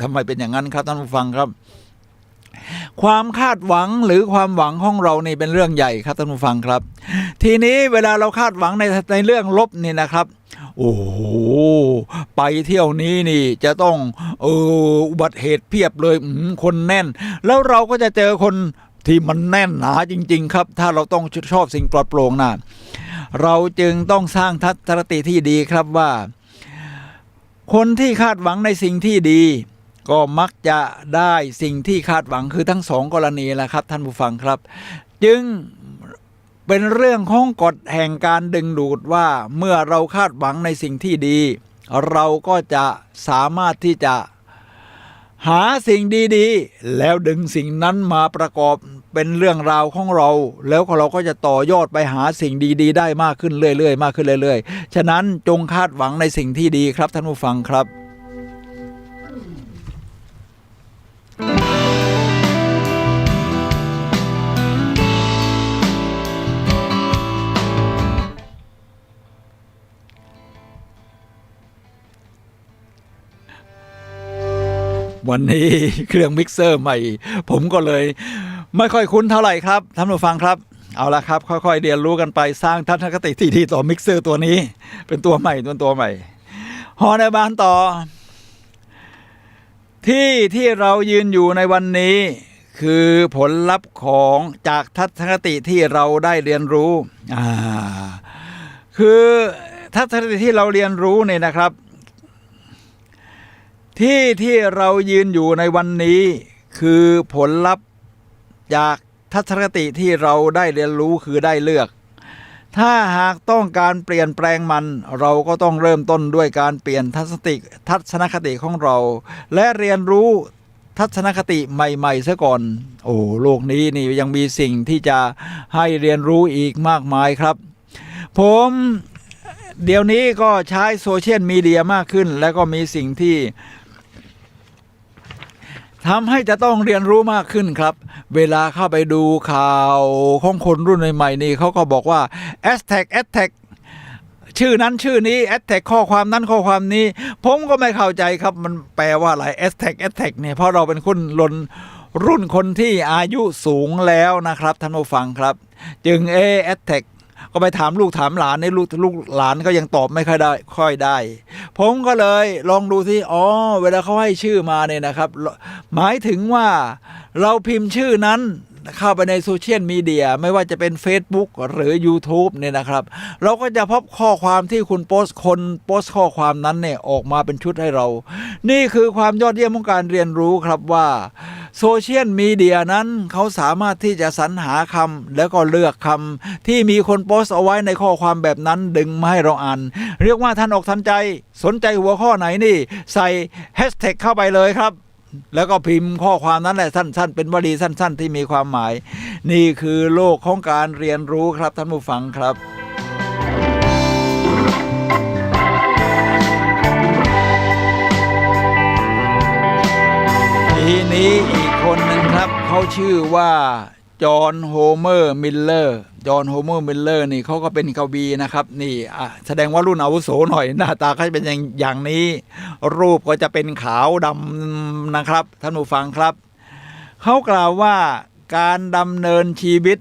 ทำไมเป็นอย่างนั้นครับท่านผู้ฟังครับความคาดหวังหรือความหวังของเรานี่เป็นเรื่องใหญ่ครับท่านผู้ฟังครับทีนี้เวลาเราคาดหวังในเรื่องลบนี่นะครับโอ้โหไปเที่ยวนี้นี่จะต้องอุบัติเหตุเพียบเลยคนแน่นแล้วเราก็จะเจอคนที่มันแน่นหนาจริงๆครับถ้าเราต้องชอบสิ่งปลอดโปร่งนะเราจึงต้องสร้างทัศนคติที่ดีครับว่าคนที่คาดหวังในสิ่งที่ดีก็มักจะได้สิ่งที่คาดหวังคือทั้ง2กรณีแหละครับท่านผู้ฟังครับจึงเป็นเรื่องของกฎแห่งการดึงดูดว่าเมื่อเราคาดหวังในสิ่งที่ดีเราก็จะสามารถที่จะหาสิ่งดีๆแล้วดึงสิ่งนั้นมาประกอบเป็นเรื่องราวของเราแล้วเราก็จะต่อยอดไปหาสิ่งดีๆได้มากขึ้นเรื่อยๆมากขึ้นเรื่อยๆฉะนั้นจงคาดหวังในสิ่งที่ดีครับท่านผู้ฟังครับวันนี้เครื่องมิกเซอร์ใหม่ผมก็เลยไม่ค่อยคุ้นเท่าไหร่ครับท่านผู้ฟังครับเอาละครับค่อยๆเรียนรู้กันไปสร้างทัศนคติที่ดีต่อมิกเซอร์ตัวนี้เป็นตัวใหม่ฮอนเออร์บานต่อที่เรายืนอยู่ในวันนี้คือผลลัพธ์ของจากทัศนคติที่เราได้เรียนรู้คือทัศนคติที่เราเรียนรู้เนี่ยนะครับที่เรายืนอยู่ในวันนี้คือผลลัพธ์จากทัศนคติที่เราได้เรียนรู้คือได้เลือกถ้าหากต้องการเปลี่ยนแปลงมันเราก็ต้องเริ่มต้นด้วยการเปลี่ยนทัศนคติของเราและเรียนรู้ทัศนคติใหม่ๆซะก่อนโลกนี้นี่ยังมีสิ่งที่จะให้เรียนรู้อีกมากมายครับผมเดี๋ยวนี้ก็ใช้โซเชียลมีเดียมากขึ้นแล้วก็มีสิ่งที่ทำให้จะต้องเรียนรู้มากขึ้นครับเวลาเข้าไปดูข่าวของคนรุ่นใหม่ๆนี่เขาก็บอกว่าแอสแท็กชื่อนั้นชื่อนี้แอสแท็กข้อความนั้นข้อความนี้ผมก็ไม่เข้าใจครับมันแปลว่าอะไรแอสแท็กเนี่ยเพราะเราเป็นคนรุ่นคนที่อายุสูงแล้วนะครับท่านผู้ฟังครับจึงแอสแท็กก็ไปถามลูกถามหลานในลูกหลานก็ยังตอบไม่ค่อยได้ผมก็เลยลองดูที่เวลาเขาให้ชื่อมาเนี่ยนะครับหมายถึงว่าเราพิมพ์ชื่อนั้น เข้าไปในโซเชียลมีเดียไม่ว่าจะเป็น Facebook หรือ YouTube เนี่ยนะครับเราก็จะพบข้อความที่คุณโพสต์ข้อความนั้นเนี่ยออกมาเป็นชุดให้เรานี่คือความยอดเยี่ยมของการเรียนรู้ครับว่าโซเชียลมีเดียนั้นเขาสามารถที่จะสรรหาคำแล้วก็เลือกคำที่มีคนโพสต์เอาไว้ในข้อความแบบนั้นดึงมาให้เราอ่านเรียกว่าทันอกทันใจสนใจหัวข้อไหนนี่ใส่แฮชแท็กเข้าไปเลยครับแล้วก็พิมพ์ข้อความนั้นแหละสั้นๆเป็นวลีสั้นๆที่มีความหมายนี่คือโลกของการเรียนรู้ครับท่านผู้ฟังครับทีนี้อีกคนหนึ่งครับเขาชื่อว่าจอห์นโฮเมอร์มิลเลอร์นี่เขาก็เป็นกวีนะครับนี่แสดงว่ารุ่นอาวุโสหน่อยหน้าตาเขาจะเป็นอย่างนี้รูปก็จะเป็นขาวดำนะครับท่านผู้ฟังครับเขากล่าวว่าการดำเนินชีวิต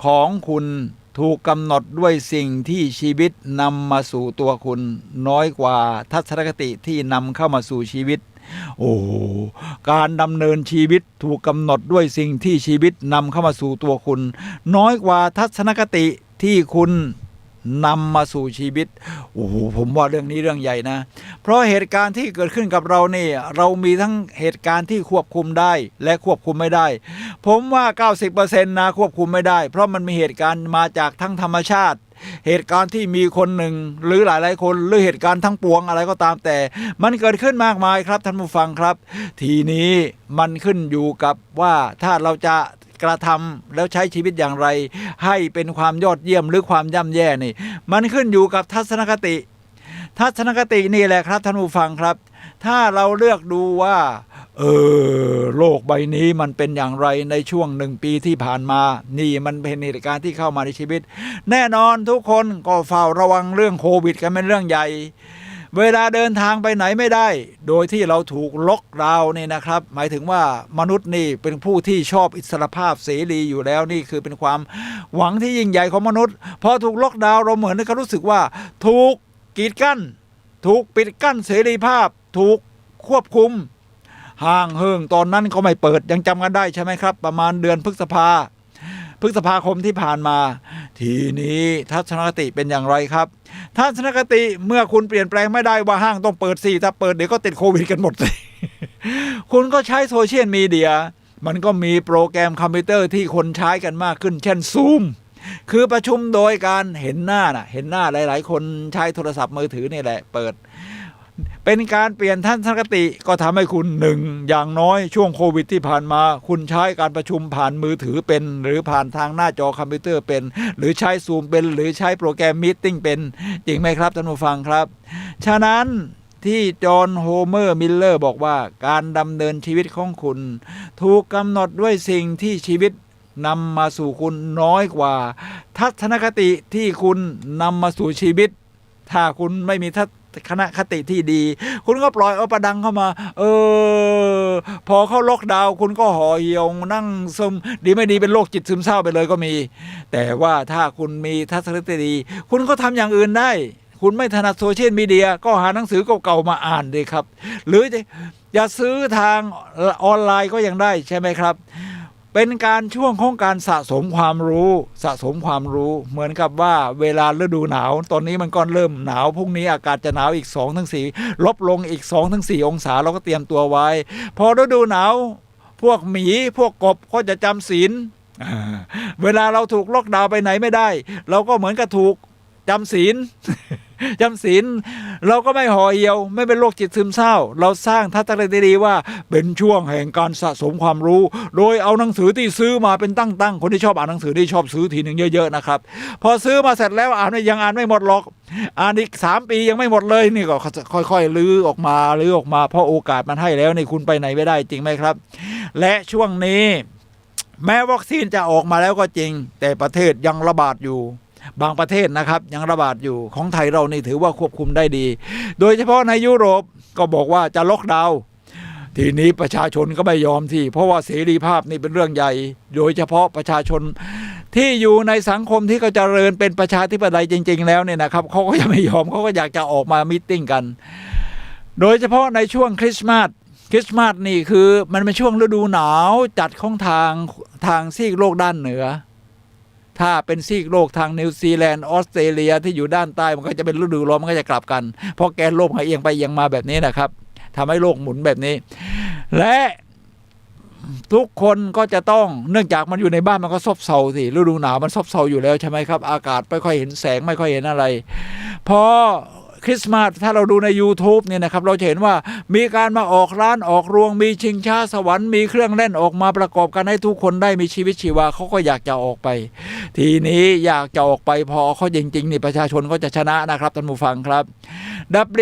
ของคุณถูกกำหนดด้วยสิ่งที่ชีวิตนำมาสู่ตัวคุณน้อยกว่าทัศนคติที่นำเข้ามาสู่ชีวิตโอ้การดำเนินชีวิตถูกกำหนดด้วยสิ่งที่ชีวิตนำเข้ามาสู่ตัวคุณน้อยกว่าทัศนคติที่คุณนำมาสู่ชีวิตโอ้โหผมว่าเรื่องนี้เรื่องใหญ่นะเพราะเหตุการณ์ที่เกิดขึ้นกับเรานี่เรามีทั้งเหตุการณ์ที่ควบคุมได้และควบคุมไม่ได้ผมว่า 90% นะควบคุมไม่ได้เพราะมันมีเหตุการณ์มาจากทั้งธรรมชาติเหตุการณ์ที่มีคนหนึ่งหรือหลายๆคนหรือเหตุการณ์ทั้งปวงอะไรก็ตามแต่มันเกิดขึ้นมากมายครับท่านผู้ฟังครับทีนี้มันขึ้นอยู่กับว่าถ้าเราจะกระทำแล้วใช้ชีวิตอย่างไรให้เป็นความยอดเยี่ยมหรือความย่ำแย่นี่มันขึ้นอยู่กับทัศนคตินี่แหละครับท่านผู้ฟังครับถ้าเราเลือกดูว่าโลกใบนี้มันเป็นอย่างไรในช่วง1 ปีที่ผ่านมานี่มันเป็นเหตุการณ์ที่เข้ามาในชีวิตแน่นอนทุกคนก็เฝ้าระวังเรื่องโควิดกันเป็นเรื่องใหญ่เวลาเดินทางไปไหนไม่ได้โดยที่เราถูกล็อกดาวน์นี่นะครับหมายถึงว่ามนุษย์นี่เป็นผู้ที่ชอบอิสรภาพเสรีอยู่แล้วนี่คือเป็นความหวังที่ยิ่งใหญ่ของมนุษย์พอถูกล็อกดาวน์เราเหมือนกับรู้สึกว่าถูกกีดกั้นถูกปิดกั้นเสรีภาพถูกควบคุมห้างเฮิงตอนนั้นก็ไม่เปิดยังจำกันได้ใช่ไหมครับประมาณเดือนพฤษภาคมที่ผ่านมาทีนี้ทัศนคติเป็นอย่างไรครับทัศนคติเมื่อคุณเปลี่ยนแปลงไม่ได้ว่าห้างต้องเปิดสิถ้าเปิดเดี๋ยวก็ติดโควิดกันหมดเลยคุณก็ใช้โซเชียลมีเดียมันก็มีโปรแกรมคอมพิวเตอร์ที่คนใช้กันมากขึ้นเช่น Zoom คือประชุมโดยการเห็นหน้าหลายๆคนใช้โทรศัพท์มือถือนี่แหละเปิดเป็นการเปลี่ยนทัศนคติก็ทำให้คุณอย่างน้อยช่วงโควิดที่ผ่านมาคุณใช้การประชุมผ่านมือถือเป็นหรือผ่านทางหน้าจอคอมพิวเตอร์เป็นหรือใช้ซูมเป็นหรือใช้โปรแกรมมีตติ้งเป็นจริงไหมครับท่านผู้ฟังครับฉะนั้นที่จอห์นโฮเมอร์มิลเลอร์บอกว่าการดำเนินชีวิตของคุณถูกกำหนดด้วยสิ่งที่ชีวิตนำมาสู่คุณน้อยกว่าทัศนคติที่คุณนำมาสู่ชีวิตถ้าคุณไม่มีคณะคติที่ดีคุณก็ปล่อยเอาประดังเข้ามาพอเขาล็อกดาวน์คุณก็ห่อเหี่ยวนั่งซึมดีไม่ดีเป็นโรคจิตซึมเศร้าไปเลยก็มีแต่ว่าถ้าคุณมีทัศนคติดีคุณก็ทำอย่างอื่นได้คุณไม่ถนัดโซเชียลมีเดียก็หาหนังสือเก่าๆมาอ่านดีครับหรือจะซื้อทางออนไลน์ก็ยังได้ใช่ไหมครับเป็นการช่วงของการสะสมความรู้เหมือนกับว่าเวลาฤดูหนาวตอนนี้มันก็เริ่มหนาวพรุ่งนี้อากาศจะหนาวอีก 2-4 ลบลงอีก 2-4 องศาเราก็เตรียมตัวไว้พอฤดูหนาวพวกหมีพวกกบก็จะจำศีลเวลาเราถูกล็อกดาวน์ไปไหนไม่ได้เราก็เหมือนกับถูกจำศีลเราก็ไม่ห่อเหี่ยวไม่เป็นโรคจิตซึมเศร้าเราสร้างทัศนคติดีว่าเป็นช่วงแห่งการสะสมความรู้โดยเอาหนังสือที่ซื้อมาเป็นตั้งคนที่ชอบอ่านหนังสือที่ชอบซื้อทีหนึ่งเยอะๆนะครับพอซื้อมาเสร็จแล้วยังอ่านไม่หมดหรอกอ่านอีก3 ปียังไม่หมดเลยนี่ก็ค่อยๆลื้อออกมาเพราะโอกาสมันให้แล้วนี่คุณไปไหนไม่ได้จริงไหมครับและช่วงนี้แม้วัคซีนจะออกมาแล้วก็จริงแต่ประเทศยังระบาดอยู่บางประเทศนะครับยังระบาดอยู่ของไทยเรานี่ถือว่าควบคุมได้ดีโดยเฉพาะในยุโรปก็บอกว่าจะล็อกดาวน์ทีนี้ประชาชนก็ไม่ยอมที่เพราะว่าเสรีภาพนี่เป็นเรื่องใหญ่โดยเฉพาะประชาชนที่อยู่ในสังคมที่เขาเจริญเป็นประชาธิปไตยจริงๆแล้วเนี่ยนะครับเขาก็ยังไม่ยอมเขาก็อยากจะออกมามีตติ้งกันโดยเฉพาะในช่วงคริสต์มาส คริสต์มาสนี่คือมันเป็นช่วงฤดูหนาวจัดของทางซีกโลกด้านเหนือถ้าเป็นซีกโลกทางนิวซีแลนด์ออสเตรเลียที่อยู่ด้านใต้มันก็จะเป็นฤดูร้อนมันก็จะกลับกันเพราะแกนโลกเอียงไปเอียงมาแบบนี้นะครับทำให้โลกหมุนแบบนี้และทุกคนก็จะต้องเนื่องจากมันอยู่ในบ้านมันก็ซบเซาสิฤดูหนาวมันซบเซาอยู่แล้วใช่ไหมครับอากาศไม่ค่อยเห็นแสงไม่ค่อยเห็นอะไรพอคริสต์มาสถ้าเราดูใน YouTube เนี่ยนะครับเราจะเห็นว่ามีการมาออกร้านออกรวงมีชิงช้าสวรรค์มีเครื่องเล่นออกมาประกอบกันให้ทุกคนได้มีชีวิตชีวาเขาก็อยากจะออกไปทีนี้อยากจะออกไปพอเขาจริงๆนี่ประชาชนก็จะชนะนะครับท่านผู้ฟังครับ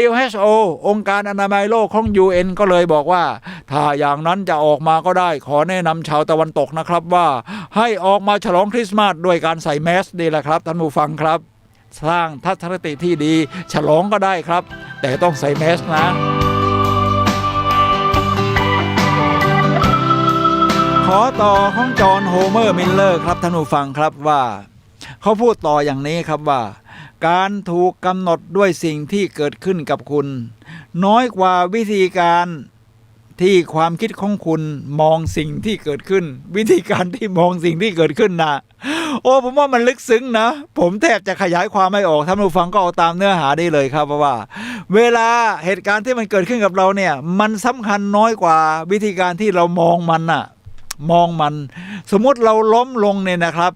WHO องค์การอนามัยโลกของ UN ก็เลยบอกว่าถ้าอย่างนั้นจะออกมาก็ได้ขอแนะนำชาวตะวันตกนะครับว่าให้ออกมาฉลองคริสต์มาสด้วยการใส่แมสนี่แหละครับท่านผู้ฟังครับสร้างทัศนคติที่ดีฉลองก็ได้ครับแต่ต้องใส่แมสนะขอต่อของจอห์นโฮเมอร์มิลเลอร์ครับท่านผู้ฟังครับว่าเขาพูดต่ออย่างนี้ครับว่าการถูกกำหนดด้วยสิ่งที่เกิดขึ้นกับคุณน้อยกว่าวิธีการที่ความคิดของคุณมองสิ่งที่เกิดขึ้นวิธีการที่มองสิ่งที่เกิดขึ้นนะโอ้ผมว่ามันลึกซึ้งนะผมแทบจะขยายความไม่ออกท่านผู้ฟังก็เอาตามเนื้อหาได้เลยครับเพราะว่าเวลาเหตุการณ์ที่มันเกิดขึ้นกับเราเนี่ยมันสำคัญน้อยกว่าวิธีการที่เรามองมันน่ะมองมันสมมติเราล้มลงเนี่ยนะครับ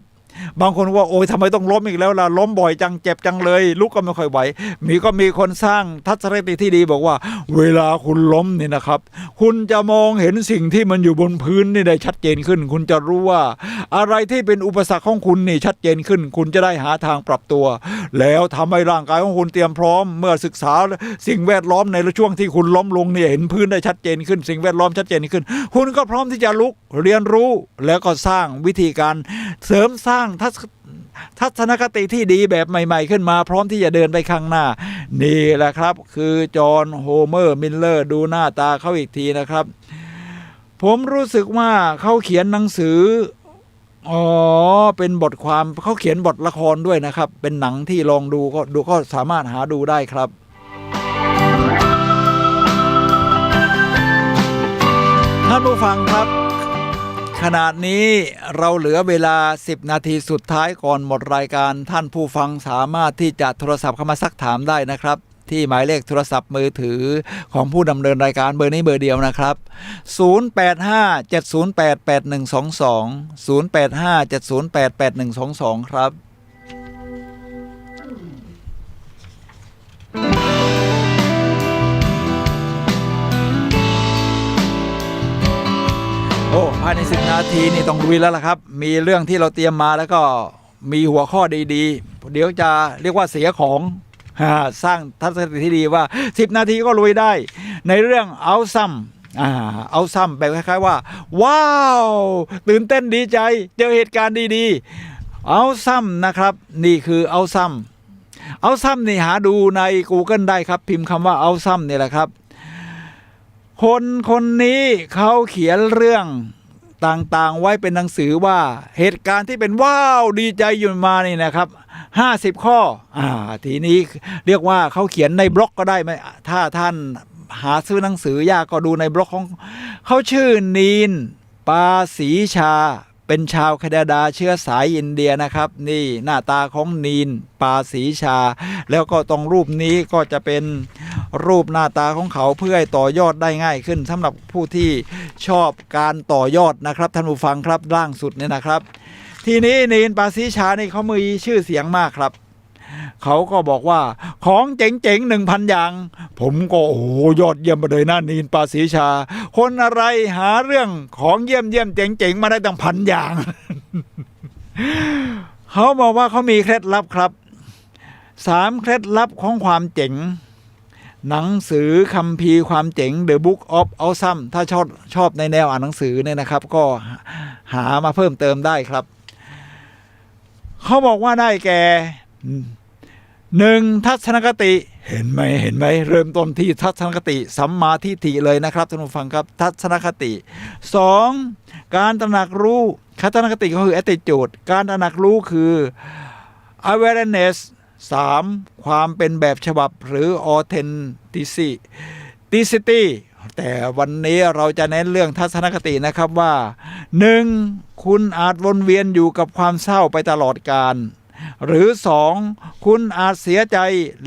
บางคนว่าโอ้ยทำไมต้องล้มอีกแล้วล่ะล้มบ่อยจังเจ็บจังเลยลุกก็ไม่ค่อยไหวมีคนสร้างทัศนคติที่ดีบอกว่าเวลาคุณล้มนี่นะครับคุณจะมองเห็นสิ่งที่มันอยู่บนพื้นนี่ได้ชัดเจนขึ้นคุณจะรู้ว่าอะไรที่เป็นอุปสรรคของคุณนี่ชัดเจนขึ้นคุณจะได้หาทางปรับตัวแล้วทำให้ร่างกายของคุณเตรียมพร้อมเมื่อศึกษาสิ่งแวดล้อมในช่วงที่คุณล้มลงเนี่ยเห็นพื้นได้ชัดเจนขึ้นสิ่งแวดล้อมชัดเจนขึ้นคุณก็พร้อมที่จะลุกเรียนรู้แล้วก็สร้างวิธีการเสริมสร้างทัศนคติที่ดีแบบใหม่ๆขึ้นมาพร้อมที่จะเดินไปข้างหน้านี่แหละครับคือจอห์นโฮเมอร์มิลเลอร์ดูหน้าตาเขาอีกทีนะครับผมรู้สึกว่าเขาเขียนหนังสือเป็นบทความเขาเขียนบทละครด้วยนะครับเป็นหนังที่ลองดูก็สามารถหาดูได้ครับท่านผู้ฟังครับขณะนี้เราเหลือเวลา10นาทีสุดท้ายก่อนหมดรายการท่านผู้ฟังสามารถที่จะโทรศัพท์เข้ามาซักถามได้นะครับที่หมายเลขโทรศัพท์มือถือของผู้ดำเนินรายการเบอร์นี้เบอร์เดียวนะครับ0857088122 0857088122ครับโอ้ภายใน10นาทีนี่ต้องลุยแล้วล่ะครับมีเรื่องที่เราเตรียมมาแล้วก็มีหัวข้อดีๆเดี๋ยวจะเรียกว่าเสียของสร้างทัศนคติที่ดีว่า10นาทีก็ลุยได้ในเรื่องเอาซ้ำแบบคล้ายๆว่าว้าวตื่นเต้นดีใจเจอเหตุการณ์ดีๆเอาซ้ำนะครับนี่คือเอาซ้ำนี่หาดูใน Google ได้ครับพิมพ์คำว่าเอาซ้ำนี่แหละครับคนนี้เขาเขียนเรื่องต่างๆไว้เป็นหนังสือว่าเหตุการณ์ที่เป็นว้าวดีใจอยู่มานี่นะครับ50ข้อทีนี้เรียกว่าเขาเขียนในบล็อกก็ได้ไหมถ้าท่านหาซื้อหนังสือยากก็ดูในบล็อกของเขาชื่อนีนปาสีชาเป็นชาวแคนาดาเชื้อสายอินเดียนะครับนี่หน้าตาของนีนปาสีชาแล้วก็ตรงรูปนี้ก็จะเป็นรูปหน้าตาของเขาเพื่อให้ต่อยอดได้ง่ายขึ้นสำหรับผู้ที่ชอบการต่อยอดนะครับท่านผู้ฟังครับล่างสุดเนี่ยนะครับทีนี้นีนปาสีชานี่เขามีชื่อเสียงมากครับเขาก็บอกว่าของเจ๋งๆ 1,000 อย่างผมก็โอ้ยอดเยี่ยมไปเลยนะนีนปาสีชาคนอะไรหาเรื่องของเยี่ยมเจ๋งๆมาได้ตั้ง1,000 อย่าง เขาบอกว่าเขามีเคล็ดลับครับ3เคล็ดลับของความเจ๋งหนังสือคัมภีร์ความเจ๋ง The Book of Awesome ถ้าชอบในแนวอ่านหนังสือเนี่ยนะครับก็หามาเพิ่มเติมได้ครับเขาบอกว่าได้แก่1ทัศนคติเห็นไหมเริ่มต้นที่ทัศนคติสัมมาทิฏฐิเลยนะครับท่านผู้ฟังครับทัศนคติ2การตระหนักรู้ทัศนคติก็คือ attitude การตระหนักรู้คือ awareness 3ความเป็นแบบฉบับหรือ authenticity แต่วันนี้เราจะเน้นเรื่องทัศนคตินะครับว่า 1. คุณอาจวนเวียนอยู่กับความเศร้าไปตลอดกาลหรือ 2. คุณอาจเสียใจ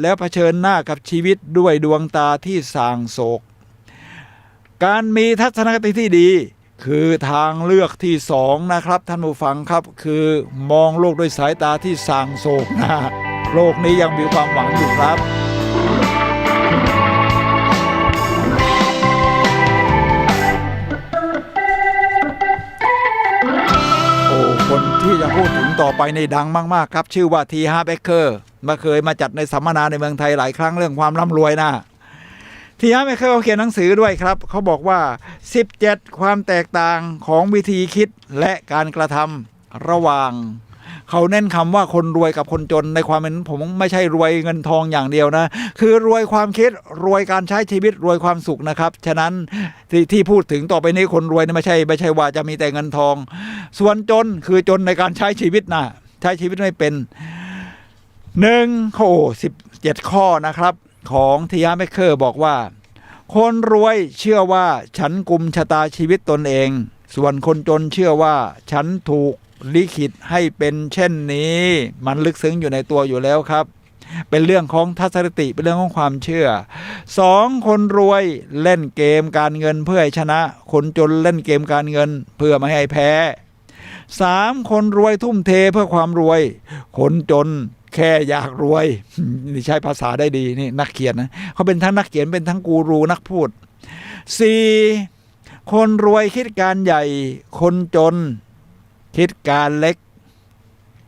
แล้วเผชิญหน้ากับชีวิตด้วยดวงตาที่ส่างโศกการมีทัศนคติที่ดีคือทางเลือกที่2นะครับท่านผู้ฟังครับคือมองโลกด้วยสายตาที่ส่างโศกนะโลกนี้ยังมีความหวังอยู่ครับคนที่จะพูดถึงต่อไปในดังมากๆครับชื่อว่าทีฮาร์เบเกอร์เคยมาจัดในสัมมนาในเมืองไทยหลายครั้งเรื่องความร่ำรวยนะทีฮาร์เบเกอร์เขาเขียนหนังสือด้วยครับเขาบอกว่า17ความแตกต่างของวิธีคิดและการกระทำระหว่างเขาเน้นคำว่าคนรวยกับคนจนในความเป็นผมไม่ใช่รวยเงินทองอย่างเดียวนะคือรวยความคิดรวยการใช้ชีวิตรวยความสุขนะครับฉะนั้นที่พูดถึงต่อไปนี้คนรวยไม่ใช่ว่าจะมีแต่เงินทองส่วนจนคือจนในการใช้ชีวิตนะใช้ชีวิตไม่เป็น17ข้อนะครับของทีฮาร์เบเกอร์บอกว่าคนรวยเชื่อว่าฉันกุมชะตาชีวิตตนเองส่วนคนจนเชื่อว่าฉันถูกลิขิตให้เป็นเช่นนี้มันลึกซึ้งอยู่ในตัวอยู่แล้วครับเป็นเรื่องของทัศนคติเป็นเรื่องของความเชื่อ2คนรวยเล่นเกมการเงินเพื่อให้ชนะคนจนเล่นเกมการเงินเพื่อไม่ให้แพ้3คนรวยทุ่มเทเพื่อความรวยคนจนแค่อยากรวยนี่ใช้ภาษาได้ดีนี่นักเขียนนะเขาเป็นทั้งนักเขียนเป็นทั้งกูรูนักพูด4คนรวยคิดการใหญ่คนจนคิดการเล็ก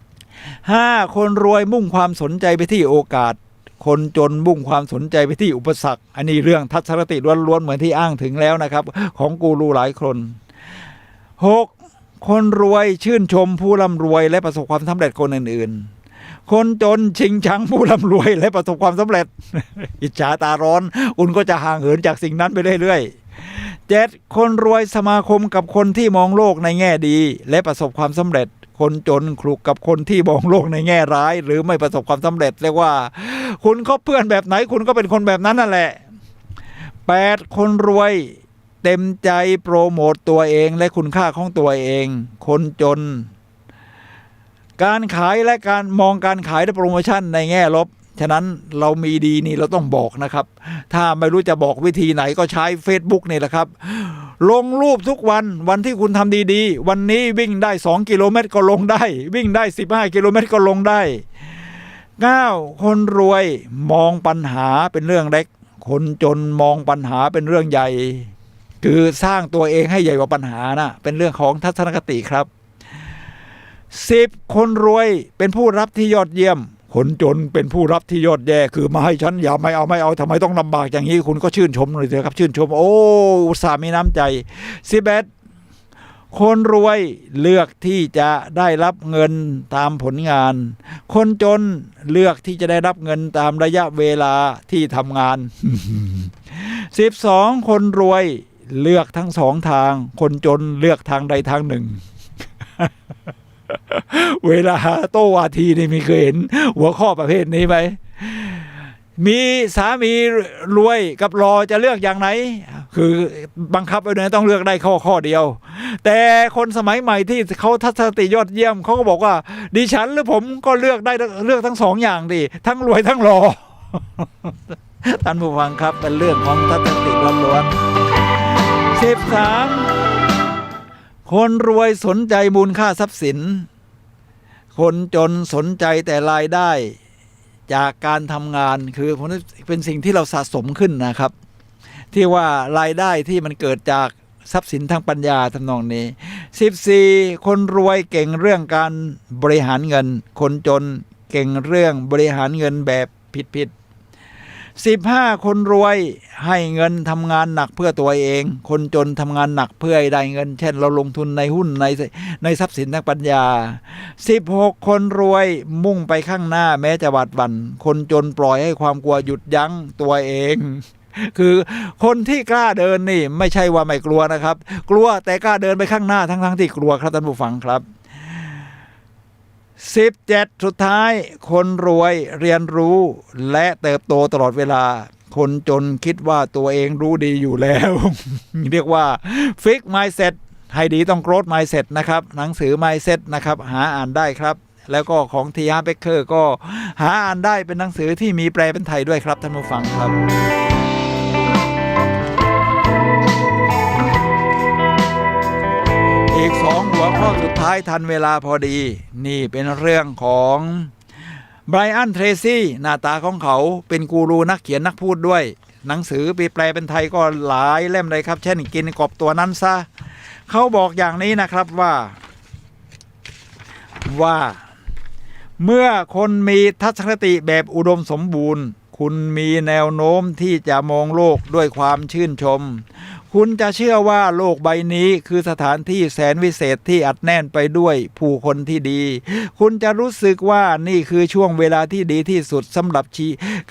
5คนรวยมุ่งความสนใจไปที่โอกาสคนจนมุ่งความสนใจไปที่อุปสรรคอันนี้เรื่องทัศนคติล้วนๆเหมือนที่อ้างถึงแล้วนะครับของกูรูหลายคน6คนรวยชื่นชมผู้ร่ำรวยและประสบความสำเร็จคนอื่นๆคนจนชิงชังผู้ร่ำรวยและประสบความสำเร็จ อิจฉาตาร้อนคุณก็จะห่างเหินจากสิ่งนั้นไปเรื่อยๆ7คนรวยสมาคมกับคนที่มองโลกในแง่ดีและประสบความสำเร็จคนจนคลุกกับคนที่มองโลกในแง่ร้ายหรือไม่ประสบความสำเร็จเรียกว่าคุณคบเพื่อนแบบไหนคุณก็เป็นคนแบบนั้นนั่นแหละ8คนรวยเต็มใจโปรโมตตัวเองและคุณค่าของตัวเองคนจนการขายและการมองการขายและโปรโมชั่นในแง่ลบฉะนั้นเรามีดีนี่เราต้องบอกนะครับถ้าไม่รู้จะบอกวิธีไหนก็ใช้ Facebook นี่แหละครับลงรูปทุกวันที่คุณทำดีๆวันนี้วิ่งได้2กิโลเมตรก็ลงได้วิ่งได้15กิโลเมตรก็ลงได้9คนรวยมองปัญหาเป็นเรื่องเล็กคนจนมองปัญหาเป็นเรื่องใหญ่คือสร้างตัวเองให้ใหญ่กว่าปัญหานะเป็นเรื่องของทัศนคติครับ10คนรวยเป็นผู้รับที่ยอดเยี่ยมคนจนเป็นผู้รับที่ยอดแย่คือมาให้ฉันอย่าไม่เอาทำไมต้องลำบากอย่างนี้คุณก็ชื่นชมเลยเถอะครับชื่นชมโอ้อุตส่าห์มีน้ำใจ11คนรวยเลือกที่จะได้รับเงินตามผลงานคนจนเลือกที่จะได้รับเงินตามระยะเวลาที่ทำงาน 12คนรวยเลือกทั้งสองทางคนจนเลือกทางใดทางหนึ่ง เวลาโต้วาทีนี่มีเคยเห็นหัวข้อประเภทนี้ไหมมีสามีรวยกับรอจะเลือกอย่างไหนคือบังคับไว้เลยต้องเลือกได้ข้อเดียวแต่คนสมัยใหม่ที่เขาทัศนคติยอดเยี่ยมเขาก็บอกว่าดิฉันหรือผมก็เลือกได้เลือกทั้งสองอย่างดิทั้งรวยทั้งรอ ท่านผู้ฟังครับเป็นเรื่องของทัศนคติล้วนๆ13คนรวยสนใจมูลค่าทรัพย์สินคนจนสนใจแต่รายได้จากการทำงานคือเป็นสิ่งที่เราสะสมขึ้นนะครับที่ว่ารายได้ที่มันเกิดจากทรัพย์สินทางปัญญาทำนองนี้14คนรวยเก่งเรื่องการบริหารเงินคนจนเก่งเรื่องบริหารเงินแบบผิด15คนรวยให้เงินทำงานหนักเพื่อตัวเองคนจนทำงานหนักเพื่อให้ได้เงินเช่นเราลงทุนในหุ้นในทรัพย์สินทางปัญญา16คนรวยมุ่งไปข้างหน้าแม้จะหวาดหวั่นคนจนปล่อยให้ความกลัวหยุดยั้งตัวเองคือคนที่กล้าเดินนี่ไม่ใช่ว่าไม่กลัวนะครับกลัวแต่กล้าเดินไปข้างหน้าทั้งที่กลัวครับท่านผู้ฟังครับ17สุดท้ายคนรวยเรียนรู้และเติบโตตลอดเวลา คนจนคิดว่าตัวเองรู้ดีอยู่แล้ว เรียกว่า Fix Mindset ให้ดีต้อง Growth Mindset นะครับหนังสือ Mindset นะครับหาอ่านได้ครับแล้วก็ของ T.Harv Eker ก็หาอ่านได้เป็นหนังสือที่มีแปลเป็นไทยด้วยครับท่านผู้ฟังครับอีก2หัวข้อสุดท้ายทันเวลาพอดีนี่เป็นเรื่องของไบรอัน เทรซี่หน้าตาของเขาเป็นกูรูนักเขียนนักพูดด้วยหนังสือแปลเป็นไทยก็หลายเล่มเลยครับเช่นกินกบตัวนั้นซะเขาบอกอย่างนี้นะครับว่าเมื่อคนมีทัศนคติแบบอุดมสมบูรณ์คุณมีแนวโน้มที่จะมองโลกด้วยความชื่นชมคุณจะเชื่อว่าโลกใบนี้คือสถานที่แสนวิเศษที่อัดแน่นไปด้วยผู้คนที่ดีคุณจะรู้สึกว่านี่คือช่วงเวลาที่ดีที่สุดสำหรับ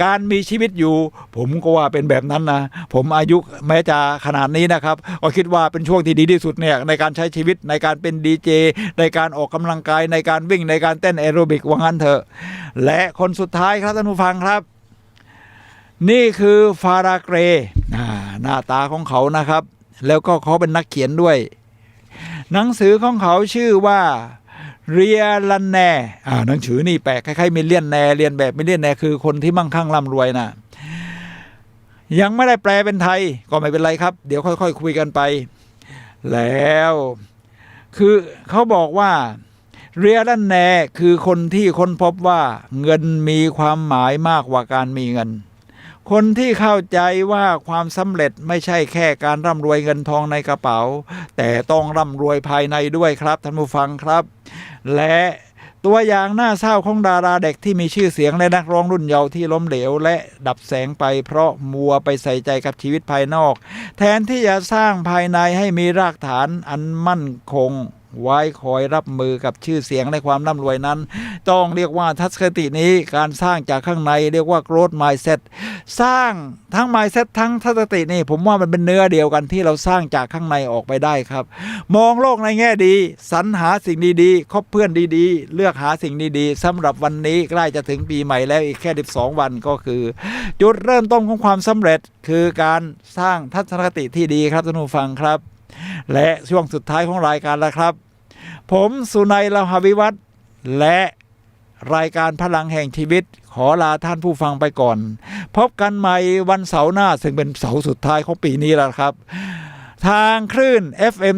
การมีชีวิตอยู่ผมก็ว่าเป็นแบบนั้นนะผมอายุแม้จะขนาดนี้นะครับก็คิดว่าเป็นช่วงที่ดีที่สุดเนี่ยในการใช้ชีวิตในการเป็นดีเจในการออกกำลังกายในการวิ่งในการเต้นแอโรบิกว่างั้นเถอะและคนสุดท้ายครับท่านผู้ฟังครับนี่คือฟาราเกรหน้าตาของเขานะครับแล้วก็เขาเป็นนักเขียนด้วยหนังสือของเขาชื่อว่าเรียลันแนหนังสือนี่แปลกคล้ายๆมิลเลียนแนร์เรียนแบบมิลเลียนแนร์คือคนที่มั่งคั่งร่ำรวยนะยังไม่ได้แปลเป็นไทยก็ไม่เป็นไรครับเดี๋ยวค่อยๆคุยกันไปแล้วคือเขาบอกว่าเรียลันแนร์คือคนที่ค้นพบว่าเงินมีความหมายมากกว่าการมีเงินคนที่เข้าใจว่าความสำเร็จไม่ใช่แค่การร่ำรวยเงินทองในกระเป๋าแต่ต้องร่ำรวยภายในด้วยครับท่านผู้ฟังครับและตัวอย่างน่าเศร้าของดาราเด็กที่มีชื่อเสียงและนักร้องรุ่นเยาว์ที่ล้มเหลวและดับแสงไปเพราะมัวไปใส่ใจกับชีวิตภายนอกแทนที่จะสร้างภายในให้มีรากฐานอันมั่นคงไว้คอยรับมือกับชื่อเสียงและความร่ำรวยนั้นต้องเรียกว่าทัศนคตินี้การสร้างจากข้างในเรียกว่า growth mindset สร้างทั้ง mindset ทั้งทัศนคตินี่ผมว่ามันเป็นเนื้อเดียวกันที่เราสร้างจากข้างในออกไปได้ครับมองโลกในแง่ดีสรรหาสิ่งดีๆคบเพื่อนดีๆเลือกหาสิ่งดีๆสำหรับวันนี้ใกล้จะถึงปีใหม่แล้วอีกแค่12วันก็คือจุดเริ่มต้นของความสำเร็จคือการสร้างทัศนคติที่ดีครับท่านผู้ฟังครับและช่วงสุดท้ายของรายการแล้วครับผมสุนัย ลาหวิวัฒน์และรายการพลังแห่งชีวิตขอลาท่านผู้ฟังไปก่อนพบกันใหม่วันเสาร์หน้าซึ่งเป็นเสาร์สุดท้ายของปีนี้แล้วครับทางคลื่น FM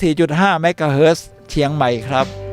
104.5 เมกะเฮิรตซ์เชียงใหม่ครับ